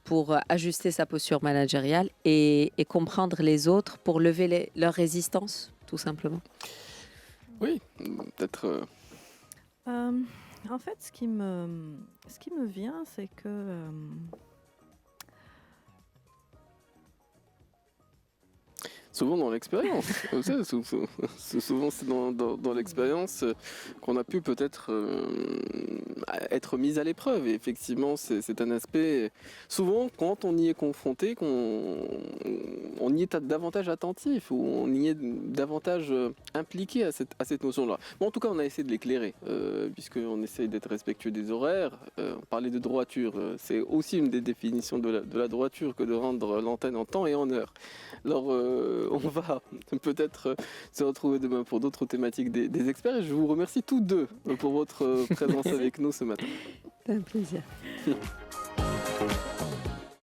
pour ajuster sa posture managériale et comprendre les autres pour lever leur résistance, tout simplement. Oui, peut-être... En fait, ce qui me vient, c'est que... Souvent dans l'expérience, souvent c'est dans l'expérience qu'on a pu peut-être être mis à l'épreuve. Et effectivement, c'est un aspect, souvent quand on y est confronté, on y est davantage attentif, ou on y est davantage impliqué à cette notion-là. Bon, en tout cas, on a essayé de l'éclairer, puisqu'on essaye d'être respectueux des horaires. On parlait de droiture, c'est aussi une des définitions de la droiture que de rendre l'antenne en temps et en heure. Alors, on va peut-être se retrouver demain pour d'autres thématiques des experts. Et je vous remercie tous deux pour votre présence avec nous ce matin. C'est un plaisir.